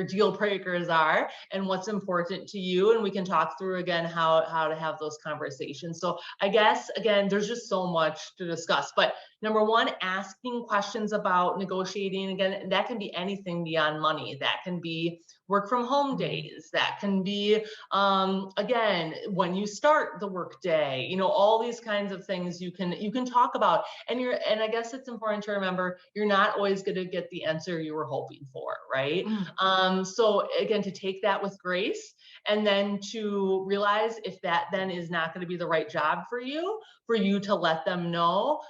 deal breakers are and what's important to you. And we can talk through, again, how to have those conversations. So I guess, again, there's just so much to discuss. But number one, asking questions about negotiating. Again, that can be anything beyond money. That can be work from home days. That can be, again, when you start the work day, you know, all these kinds of things you can talk about. And I guess it's important to remember, you're not always going to get the answer you were hoping for, right? So again, to take that with grace, and then to realize if that then is not going to be the right job for you to let them know,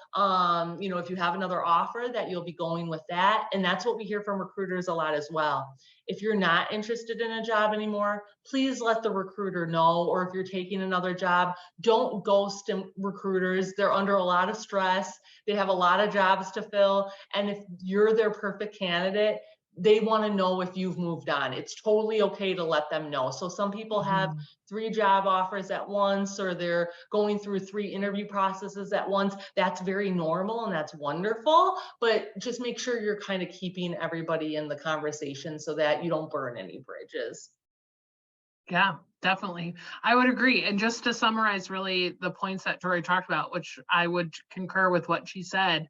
you know, if you have another offer, that you'll be going with that. And that's what we hear from recruiters a lot as well. If you're not interested in a job anymore, please let the recruiter know. Or if you're taking another job, don't ghost recruiters. They're under a lot of stress. They have a lot of jobs to fill. And if you're their perfect candidate, they want to know if you've moved on. It's totally okay to let them know. So some people have 3 job offers at once, or they're going through 3 interview processes at once. That's very normal and that's wonderful, but just make sure you're kind of keeping everybody in the conversation so that you don't burn any bridges. Yeah, definitely. I would agree. And just to summarize really the points that Tori talked about, which I would concur with what she said,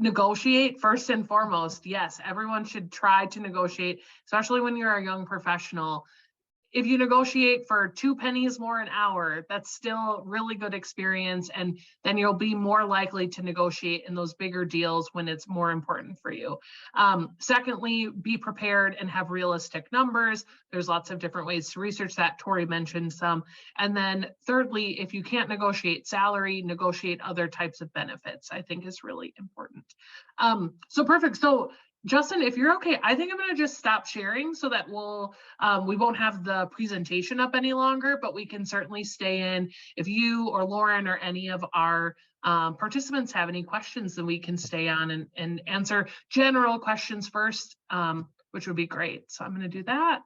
negotiate first and foremost. Yes, everyone should try to negotiate, especially when you're a young professional. If you negotiate for 2 pennies more an hour, that's still really good experience. And then you'll be more likely to negotiate in those bigger deals when it's more important for you. Secondly, be prepared and have realistic numbers. There's lots of different ways to research that. Tori mentioned some. And then thirdly, if you can't negotiate salary, negotiate other types of benefits, I think is really important. So perfect. So Justin, if you're okay, I think I'm going to just stop sharing so that we won't have the presentation up any longer, but we can certainly stay in. If you or Lauren or any of our participants have any questions, then we can stay on and answer general questions first, which would be great. So I'm going to do that.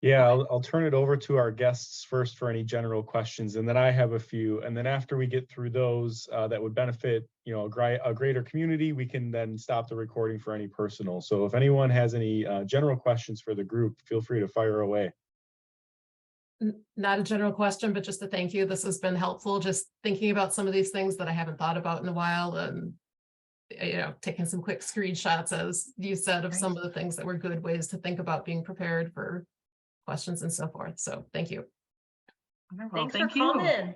Yeah, I'll turn it over to our guests first for any general questions, and then I have a few. And then after we get through those that would benefit, you know, a greater community, we can then stop the recording for any personal. So if anyone has any general questions for the group, feel free to fire away. Not a general question, but just a thank you. This has been helpful. Just thinking about some of these things that I haven't thought about in a while, and you know, taking some quick screenshots, as you said, of some of the things that were good ways to think about being prepared for questions and so forth. So thank you. Wonderful. Thanks for coming.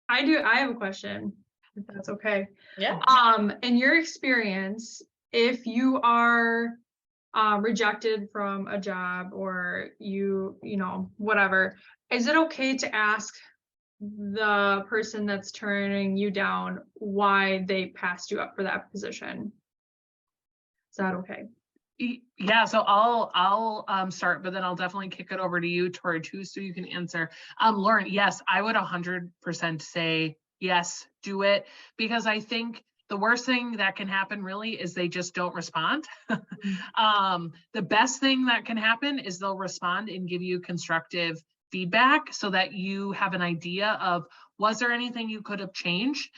I have a question, if that's okay. Yeah. In your experience, if you are rejected from a job, or you know, whatever, is it okay to ask the person that's turning you down why they passed you up for that position? Is that okay? Yeah, so I'll start, but then I'll definitely kick it over to you, Tori, too, so you can answer. Lauren, yes, I would 100% say yes, do it, because I think the worst thing that can happen really is they just don't respond. The best thing that can happen is they'll respond and give you constructive feedback so that you have an idea of, was there anything you could have changed?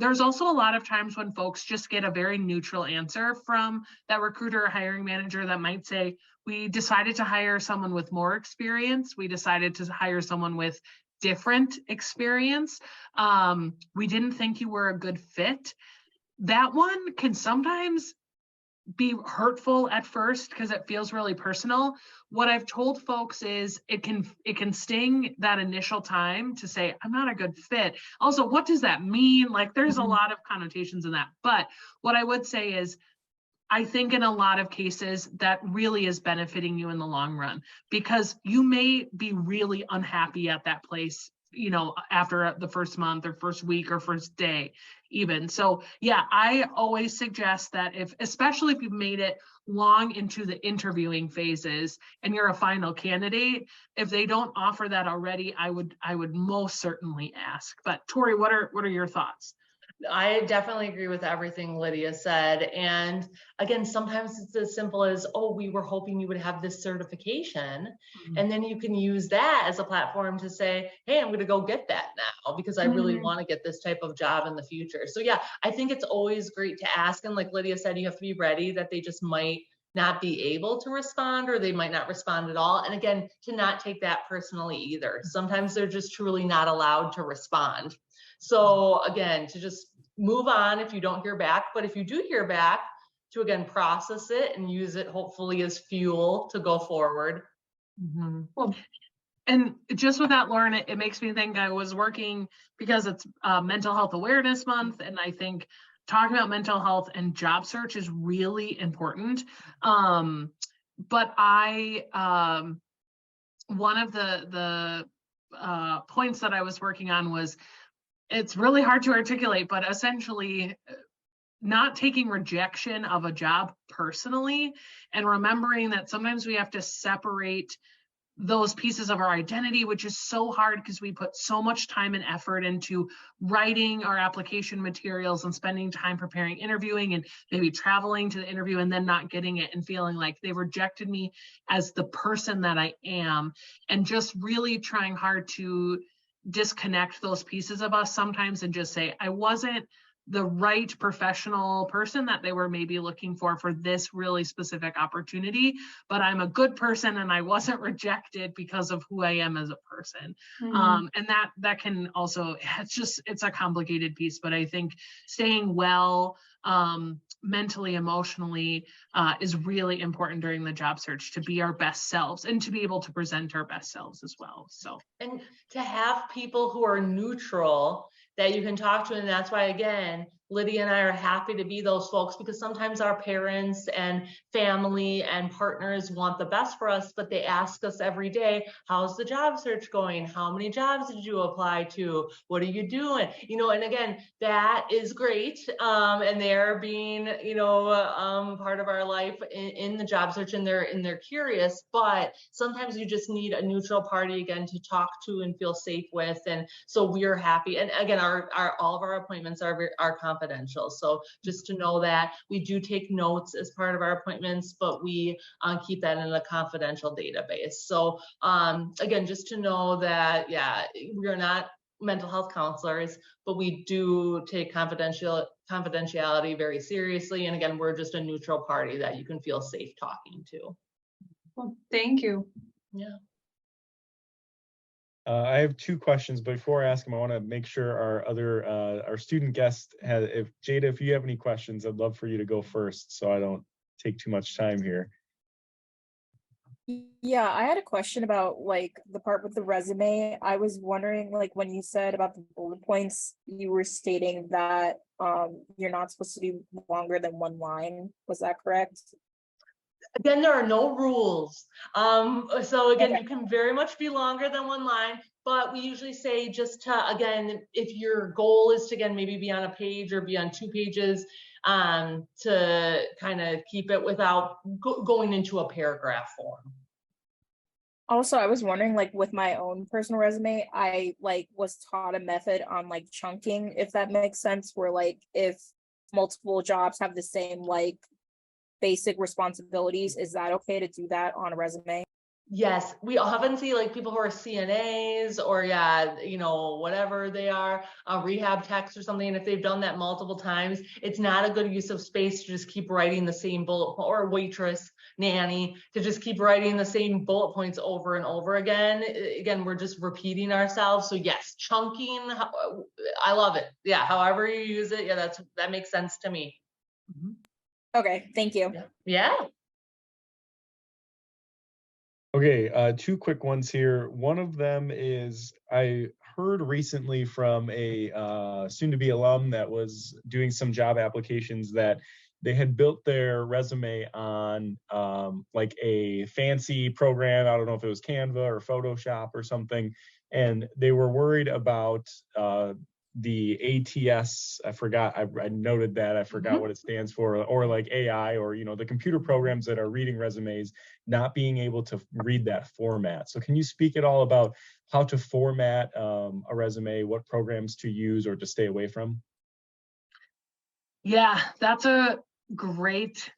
There's also a lot of times when folks just get a very neutral answer from that recruiter or hiring manager that might say, we decided to hire someone with more experience. We decided to hire someone with different experience. We didn't think you were a good fit. That one can sometimes be hurtful at first because it feels really personal. What I've told folks is it can sting that initial time to say, I'm not a good fit. Also, what does that mean? Like there's a lot of connotations in that. But what I would say is, I think in a lot of cases that really is benefiting you in the long run, because you may be really unhappy at that place, you know, after the first month or first week or first day even. So yeah, I always suggest that especially if you've made it long into the interviewing phases and you're a final candidate, if they don't offer that already, I would most certainly ask. But Tori, what are your thoughts? I definitely agree with everything Lydia said. And again, sometimes it's as simple as, oh, we were hoping you would have this certification. And then you can use that as a platform to say, hey, I'm going to go get that now because I really want to get this type of job in the future. So yeah, I think it's always great to ask. And like Lydia said, you have to be ready that they just might not be able to respond, or they might not respond at all. And again, to not take that personally either. Sometimes they're just truly not allowed to respond. So again, to just move on if you don't hear back, but if you do hear back, to again process it and use it hopefully as fuel to go forward. Well, and just with that, Lauren, it makes me think I was working because it's Mental Health Awareness Month, and I think talking about mental health and job search is really important. But one of the points that I was working on was, it's really hard to articulate, but essentially not taking rejection of a job personally, and remembering that sometimes we have to separate those pieces of our identity, which is so hard because we put so much time and effort into writing our application materials and spending time preparing, interviewing, and maybe traveling to the interview and then not getting it and feeling like they rejected me as the person that I am, and just really trying hard to disconnect those pieces of us sometimes and just say, I wasn't the right professional person that they were maybe looking for this really specific opportunity, but I'm a good person and I wasn't rejected because of who I am as a person. And that can also, it's a complicated piece, but I think staying well mentally, emotionally is really important during the job search, to be our best selves and to be able to present our best selves as well. So, and to have people who are neutral that you can talk to. And that's why, again, Lydia and I are happy to be those folks, because sometimes our parents and family and partners want the best for us, but they ask us every day, how's the job search going? How many jobs did you apply to? What are you doing? You know, and again, that is great. And they're being, you know, part of our life in the job search, and they're curious, but sometimes you just need a neutral party, again, to talk to and feel safe with. And so we're happy. And again, all of our appointments are confidential. So just to know that we do take notes as part of our appointments, but we keep that in a confidential database. So again, just to know that, yeah, we are not mental health counselors, but we do take confidentiality very seriously. And again, we're just a neutral party that you can feel safe talking to. Well, thank you. Yeah. I have two questions, but before I ask them, I want to make sure our student guest has, Jada, if you have any questions, I'd love for you to go first so I don't take too much time here. Yeah, I had a question about like the part with the resume. I was wondering, like, when you said about the bullet points, you were stating that you're not supposed to do longer than one line. Was that correct? Again, there are no rules. So again, Okay. you can very much be longer than one line, but we usually say just to, again, if your goal is to, again, maybe be on a page or be on 2 pages, to kind of keep it without going into a paragraph form. Also, I was wondering, like, with my own personal resume, I like was taught a method on like chunking, if that makes sense, where like if multiple jobs have the same like basic responsibilities, is that okay to do that on a resume? Yes, we often see like people who are CNAs or, yeah, you know, whatever they are, rehab techs or something. And if they've done that multiple times, it's not a good use of space to just keep writing the same bullet point, or waitress, nanny, to just keep writing the same bullet points over and over again. Again, we're just repeating ourselves. So yes, chunking, I love it. Yeah, however you use it. Yeah, that makes sense to me. Okay, thank you. Yeah. Okay, two quick ones here. One of them is I heard recently from a soon-to-be alum that was doing some job applications that they had built their resume on like a fancy program. I don't know if it was Canva or Photoshop or something, and they were worried about the ATS. I forgot. I noted that. I forgot what it stands for, or like AI, or the computer programs that are reading resumes not being able to read that format. So can you speak at all about how to format a resume, what programs to use or to stay away from? Yeah, that's a great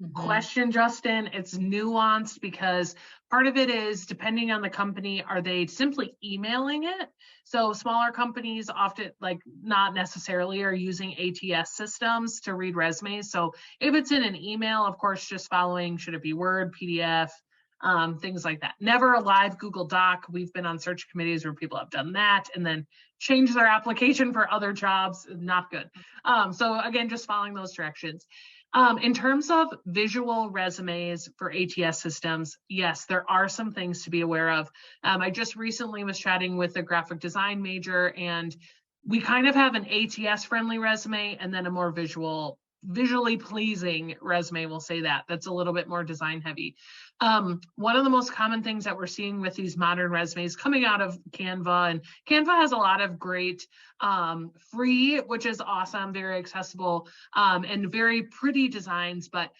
Mhm. question, Justin. It's nuanced because part of it is depending on the company, are they simply emailing it? So smaller companies often, like, not necessarily are using ATS systems to read resumes. So if it's in an email, of course, just following, should it be Word, PDF, things like that. Never a live Google Doc. We've been on search committees where people have done that and then changed their application for other jobs. Not good. So again, just following those directions. In terms of visual resumes for ATS systems, yes, there are some things to be aware of. I just recently was chatting with a graphic design major, and we kind of have an ATS friendly resume and then a more visually pleasing resume, we'll say that's a little bit more design heavy. One of the most common things that we're seeing with these modern resumes coming out of Canva, and Canva has a lot of great free, which is awesome, very accessible, and very pretty designs, but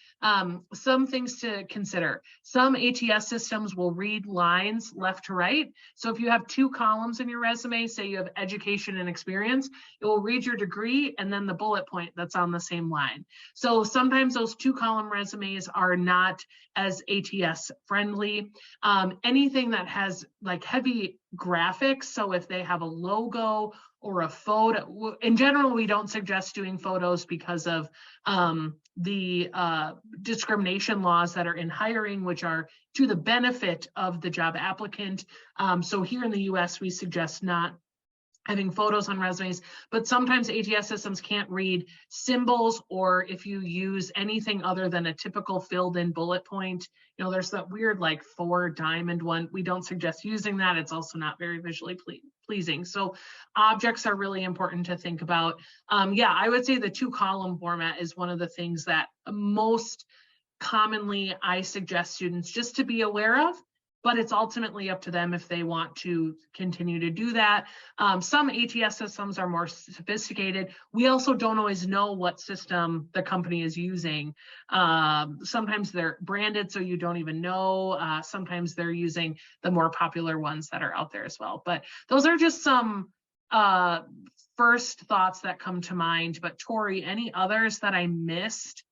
some things to consider. Some ATS systems will read lines left to right. So if you have 2 columns in your resume, say you have education and experience, it will read your degree and then the bullet point that's on the same line. So sometimes those 2-column resumes are not as ATS friendly. Anything that has like heavy graphics, so if they have a logo or a photo, in general, we don't suggest doing photos because of the discrimination laws that are in hiring, which are to the benefit of the job applicant. So here in the US, we suggest not having photos on resumes, but sometimes ATS systems can't read symbols, or if you use anything other than a typical filled in bullet point, there's that weird like 4 diamond one. We don't suggest using that. It's also not very visually pleasing. So objects are really important to think about. Yeah, I would say the 2-column format is one of the things that most commonly I suggest students just to be aware of, but it's ultimately up to them if they want to continue to do that. Some ATS systems are more sophisticated. We also don't always know what system the company is using. Sometimes they're branded, so you don't even know. Sometimes they're using the more popular ones that are out there as well. But those are just some first thoughts that come to mind. But Tori, any others that I missed?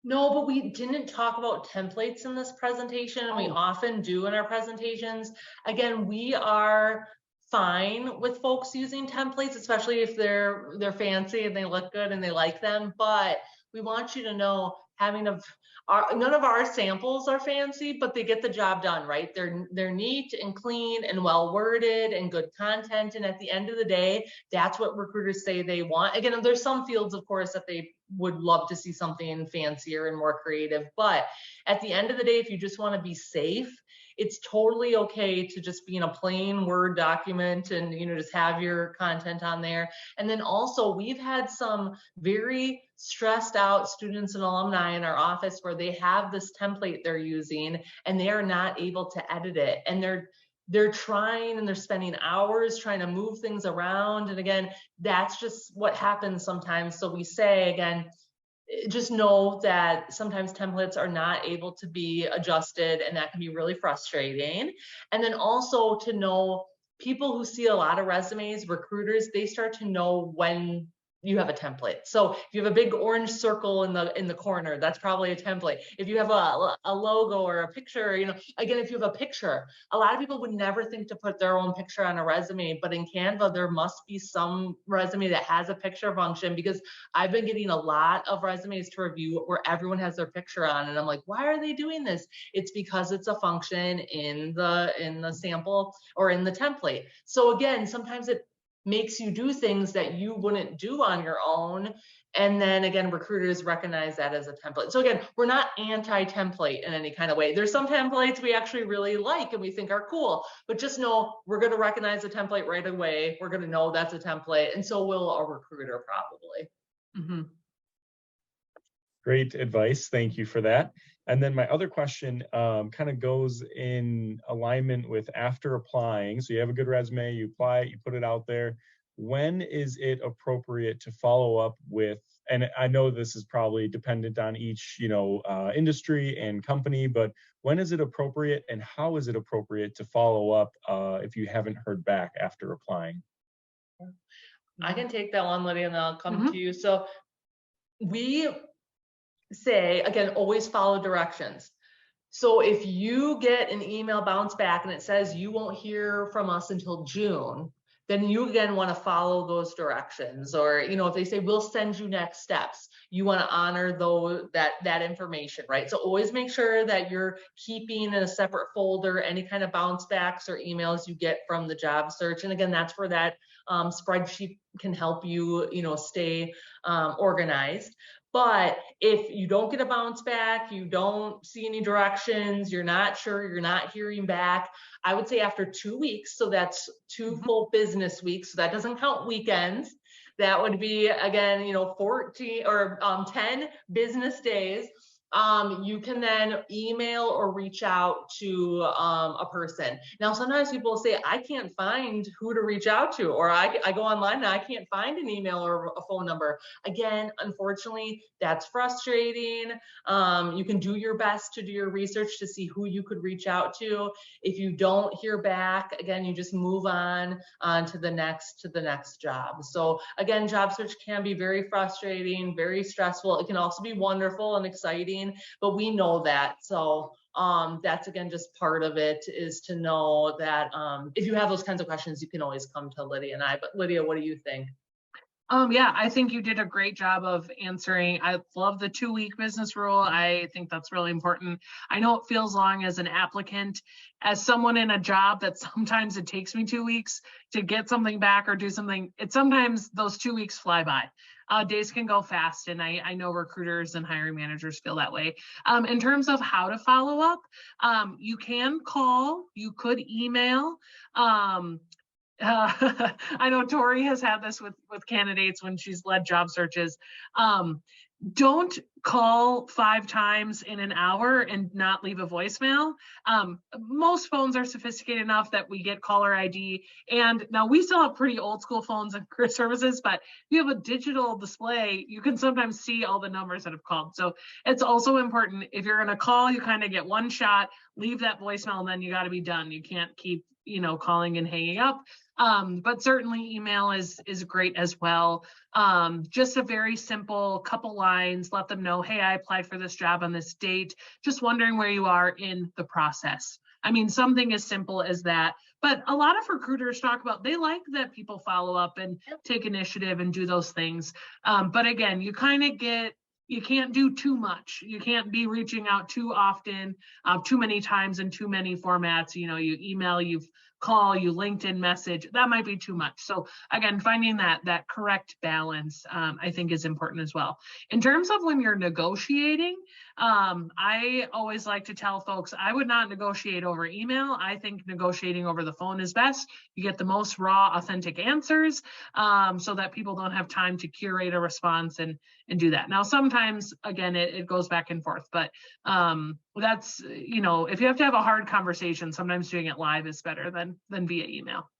No, but we didn't talk about templates in this presentation. We often do in our presentations. Again, we are fine with folks using templates, especially if they're fancy and they look good and they like them. But we want you to know, none of our samples are fancy, but they get the job done, right? They're neat and clean and well worded and good content. And at the end of the day, that's what recruiters say they want. Again, there's some fields, of course, that they would love to see something fancier and more creative. But at the end of the day, if you just want to be safe, it's totally okay to just be in a plain Word document and just have your content on there. And then also, we've had some very stressed out students and alumni in our office where they have this template they're using and they are not able to edit it, and they're trying and they're spending hours trying to move things around. And again, that's just what happens sometimes. So we say, again, just know that sometimes templates are not able to be adjusted, and that can be really frustrating. And then also to know, people who see a lot of resumes, recruiters, they start to know when you have a template. So if you have a big orange circle in the corner, that's probably a template. If you have a logo or a picture, again, if you have a picture, a lot of people would never think to put their own picture on a resume, but in Canva, there must be some resume that has a picture function, because I've been getting a lot of resumes to review where everyone has their picture on, and I'm like, why are they doing this? It's because it's a function in the sample or in the template. So again, sometimes makes you do things that you wouldn't do on your own. And then again, recruiters recognize that as a template. So again, we're not anti-template in any kind of way. There's some templates we actually really like and we think are cool, but just know we're going to recognize the template right away. We're going to know that's a template, and so will a recruiter probably. Mhm. Great advice. Thank you for that. And then my other question kind of goes in alignment with after applying. So you have a good resume, you apply it, you put it out there. When is it appropriate to follow up with, and I know this is probably dependent on each, industry and company, but when is it appropriate and how is it appropriate to follow up if you haven't heard back after applying? I can take that one, Lydia, and I'll come Mhm. to you. So we say, again, always follow directions. So if you get an email bounce back and it says you won't hear from us until June, then you again want to follow those directions. Or, if they say we'll send you next steps, you want to honor that information, right? So always make sure that you're keeping in a separate folder any kind of bounce backs or emails you get from the job search. And again, that's where that spreadsheet can help you, stay organized. But if you don't get a bounce back, you don't see any directions, you're not sure, you're not hearing back, I would say after 2 weeks, so that's 2 full business weeks, so that doesn't count weekends. That would be, again, 14 or 10 business days. You can then email or reach out to a person. Now, sometimes people say, I can't find who to reach out to, or I go online and I can't find an email or a phone number. Again, unfortunately, that's frustrating. You can do your best to do your research to see who you could reach out to. If you don't hear back, again, you just move on to the next job. So again, job search can be very frustrating, very stressful. It can also be wonderful and exciting, but we know that. So that's again just part of it, is to know that if you have those kinds of questions, you can always come to Lydia and I. But Lydia, what do you think? Yeah, I think you did a great job of answering. I love the 2-week business rule. I think that's really important. I know it feels long as an applicant. As someone in a job that sometimes it takes me 2 weeks to get something back or do something, sometimes those 2 weeks fly by. Days can go fast, and I know recruiters and hiring managers feel that way. In terms of how to follow up, you can call, you could email. I know Tori has had this with candidates when she's led job searches. Don't call 5 times in an hour and not leave a voicemail. Most phones are sophisticated enough that we get caller ID. And now we still have pretty old school phones and career services, but if you have a digital display, you can sometimes see all the numbers that have called. So it's also important, if you're going to call, you kind of get one shot, leave that voicemail, and then you got to be done. You can't keep, calling and hanging up. But certainly email is great as well. Just a very simple couple lines, let them know, hey, I applied for this job on this date, just wondering where you are in the process. I mean, something as simple as that. But a lot of recruiters talk about, they like that people follow up and take initiative and do those things. But again, you can't do too much. You can't be reaching out too often, too many times in too many formats. You email, you call, you LinkedIn message, that might be too much. So again, finding that correct balance, I think is important as well. In terms of when you're negotiating, I always like to tell folks, I would not negotiate over email. I think negotiating over the phone is best. You get the most raw, authentic answers, so that people don't have time to curate a response and do that. Now, sometimes, again, it goes back and forth, but that's, if you have to have a hard conversation, sometimes doing it live is better than via email.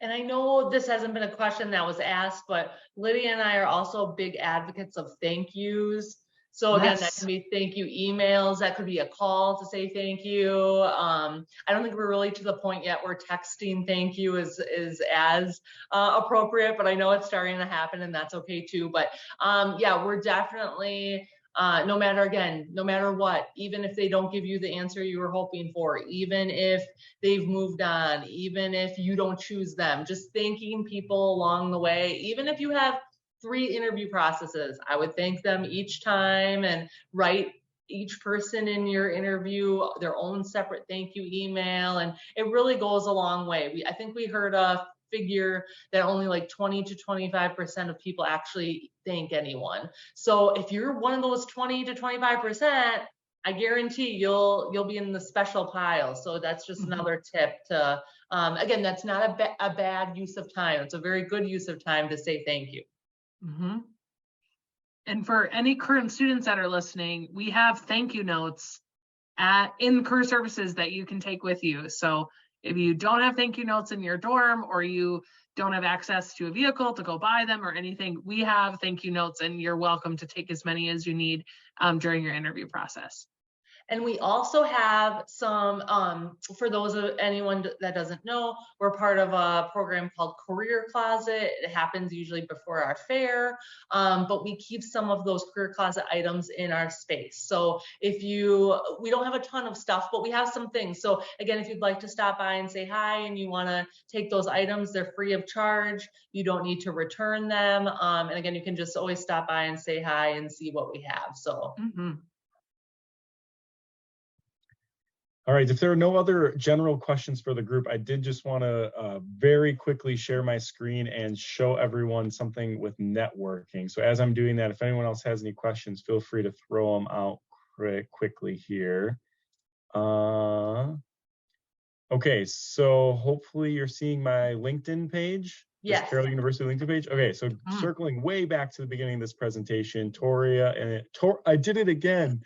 And I know this hasn't been a question that was asked, but Lydia and I are also big advocates of thank yous. So again, that can be thank you emails, that could be a call to say thank you. I don't think we're really to the point yet where texting thank you is as appropriate, but I know it's starting to happen, and that's okay too. But yeah, we're definitely, no matter what, even if they don't give you the answer you were hoping for, even if they've moved on, even if you don't choose them, just thanking people along the way. Even if you have 3 interview processes, I would thank them each time and write each person in your interview their own separate thank you email, and it really goes a long way. I think we heard a figure that only like 20 to 25% of people actually thank anyone. So if you're one of those 20 to 25%, I guarantee you'll be in the special pile. So that's just another tip to, again, that's not a bad use of time. It's a very good use of time to say thank you. And for any current students that are listening, we have thank you notes in career services that you can take with you. So if you don't have thank you notes in your dorm, or you don't have access to a vehicle to go buy them or anything, we have thank you notes, and you're welcome to take as many as you need during your interview process. And we also have some, for those of anyone that doesn't know, we're part of a program called Career Closet. It happens usually before our fair, but we keep some of those Career Closet items in our space. So we don't have a ton of stuff, but we have some things. So again, if you'd like to stop by and say hi and you want to take those items, they're free of charge. You don't need to return them. And again, you can just always stop by and say hi and see what we have. So. All right, if there are no other general questions for the group, I did just want to very quickly share my screen and show everyone something with networking. So as I'm doing that, if anyone else has any questions, feel free to throw them out quickly here. Okay, so hopefully you're seeing my LinkedIn page. Yes. Carroll University LinkedIn page. Okay, so circling way back to the beginning of this presentation, I did it again.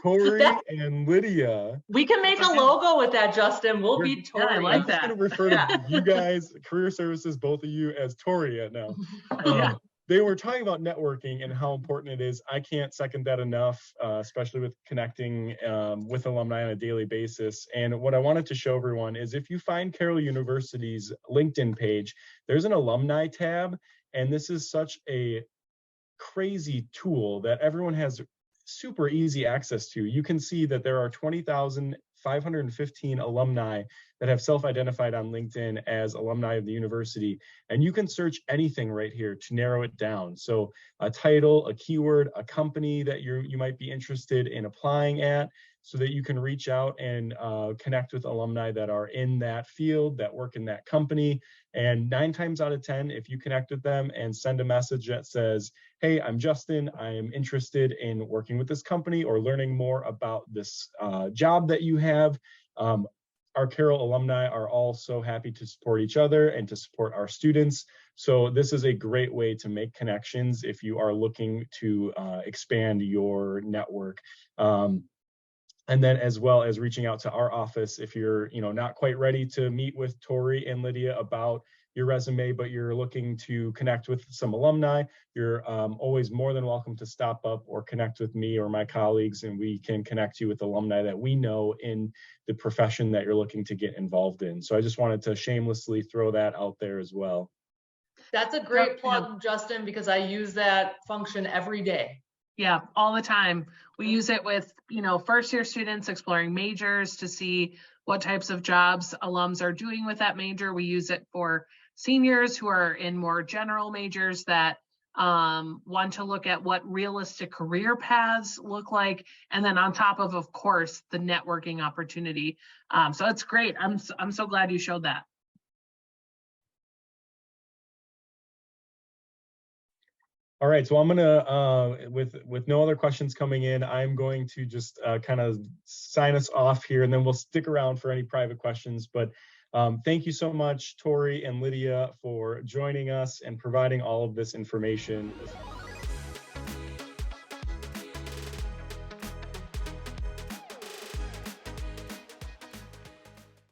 Tori and Lydia. We can make a logo with that, Justin. We'll be Tori. I like that. I'm just going to refer to you guys, career services, both of you, as Toria now. They were talking about networking and how important it is. I can't second that enough, especially with connecting with alumni on a daily basis. And what I wanted to show everyone is if you find Carroll University's LinkedIn page, there's an alumni tab. And this is such a crazy tool that everyone has super easy access to. You can see that there are 20,515 alumni that have self-identified on LinkedIn as alumni of the university. And you can search anything right here to narrow it down. So a title, a keyword, a company that you might be interested in applying at, so that you can reach out and connect with alumni that are in that field, that work in that company. And 9 times out of 10, if you connect with them and send a message that says, hey, I'm Justin, I am interested in working with this company or learning more about this job that you have, our Carroll alumni are all so happy to support each other and to support our students. So this is a great way to make connections if you are looking to expand your network. And then as well as reaching out to our office if you're not quite ready to meet with Tori and Lydia about your resume, but you're looking to connect with some alumni, you're always more than welcome to stop up or connect with me or my colleagues, and we can connect you with alumni that we know in the profession that you're looking to get involved in. So I just wanted to shamelessly throw that out there as well. That's a great plug, Justin, because I use that function every day. Yeah, all the time. We use it with, first year students exploring majors to see what types of jobs alums are doing with that major. We use it for seniors who are in more general majors that want to look at what realistic career paths look like. And then on top of course, the networking opportunity. So it's great. I'm so glad you showed that. All right, so I'm gonna, with no other questions coming in, I'm going to just kind of sign us off here, and then we'll stick around for any private questions. But thank you so much, Tori and Lydia, for joining us and providing all of this information.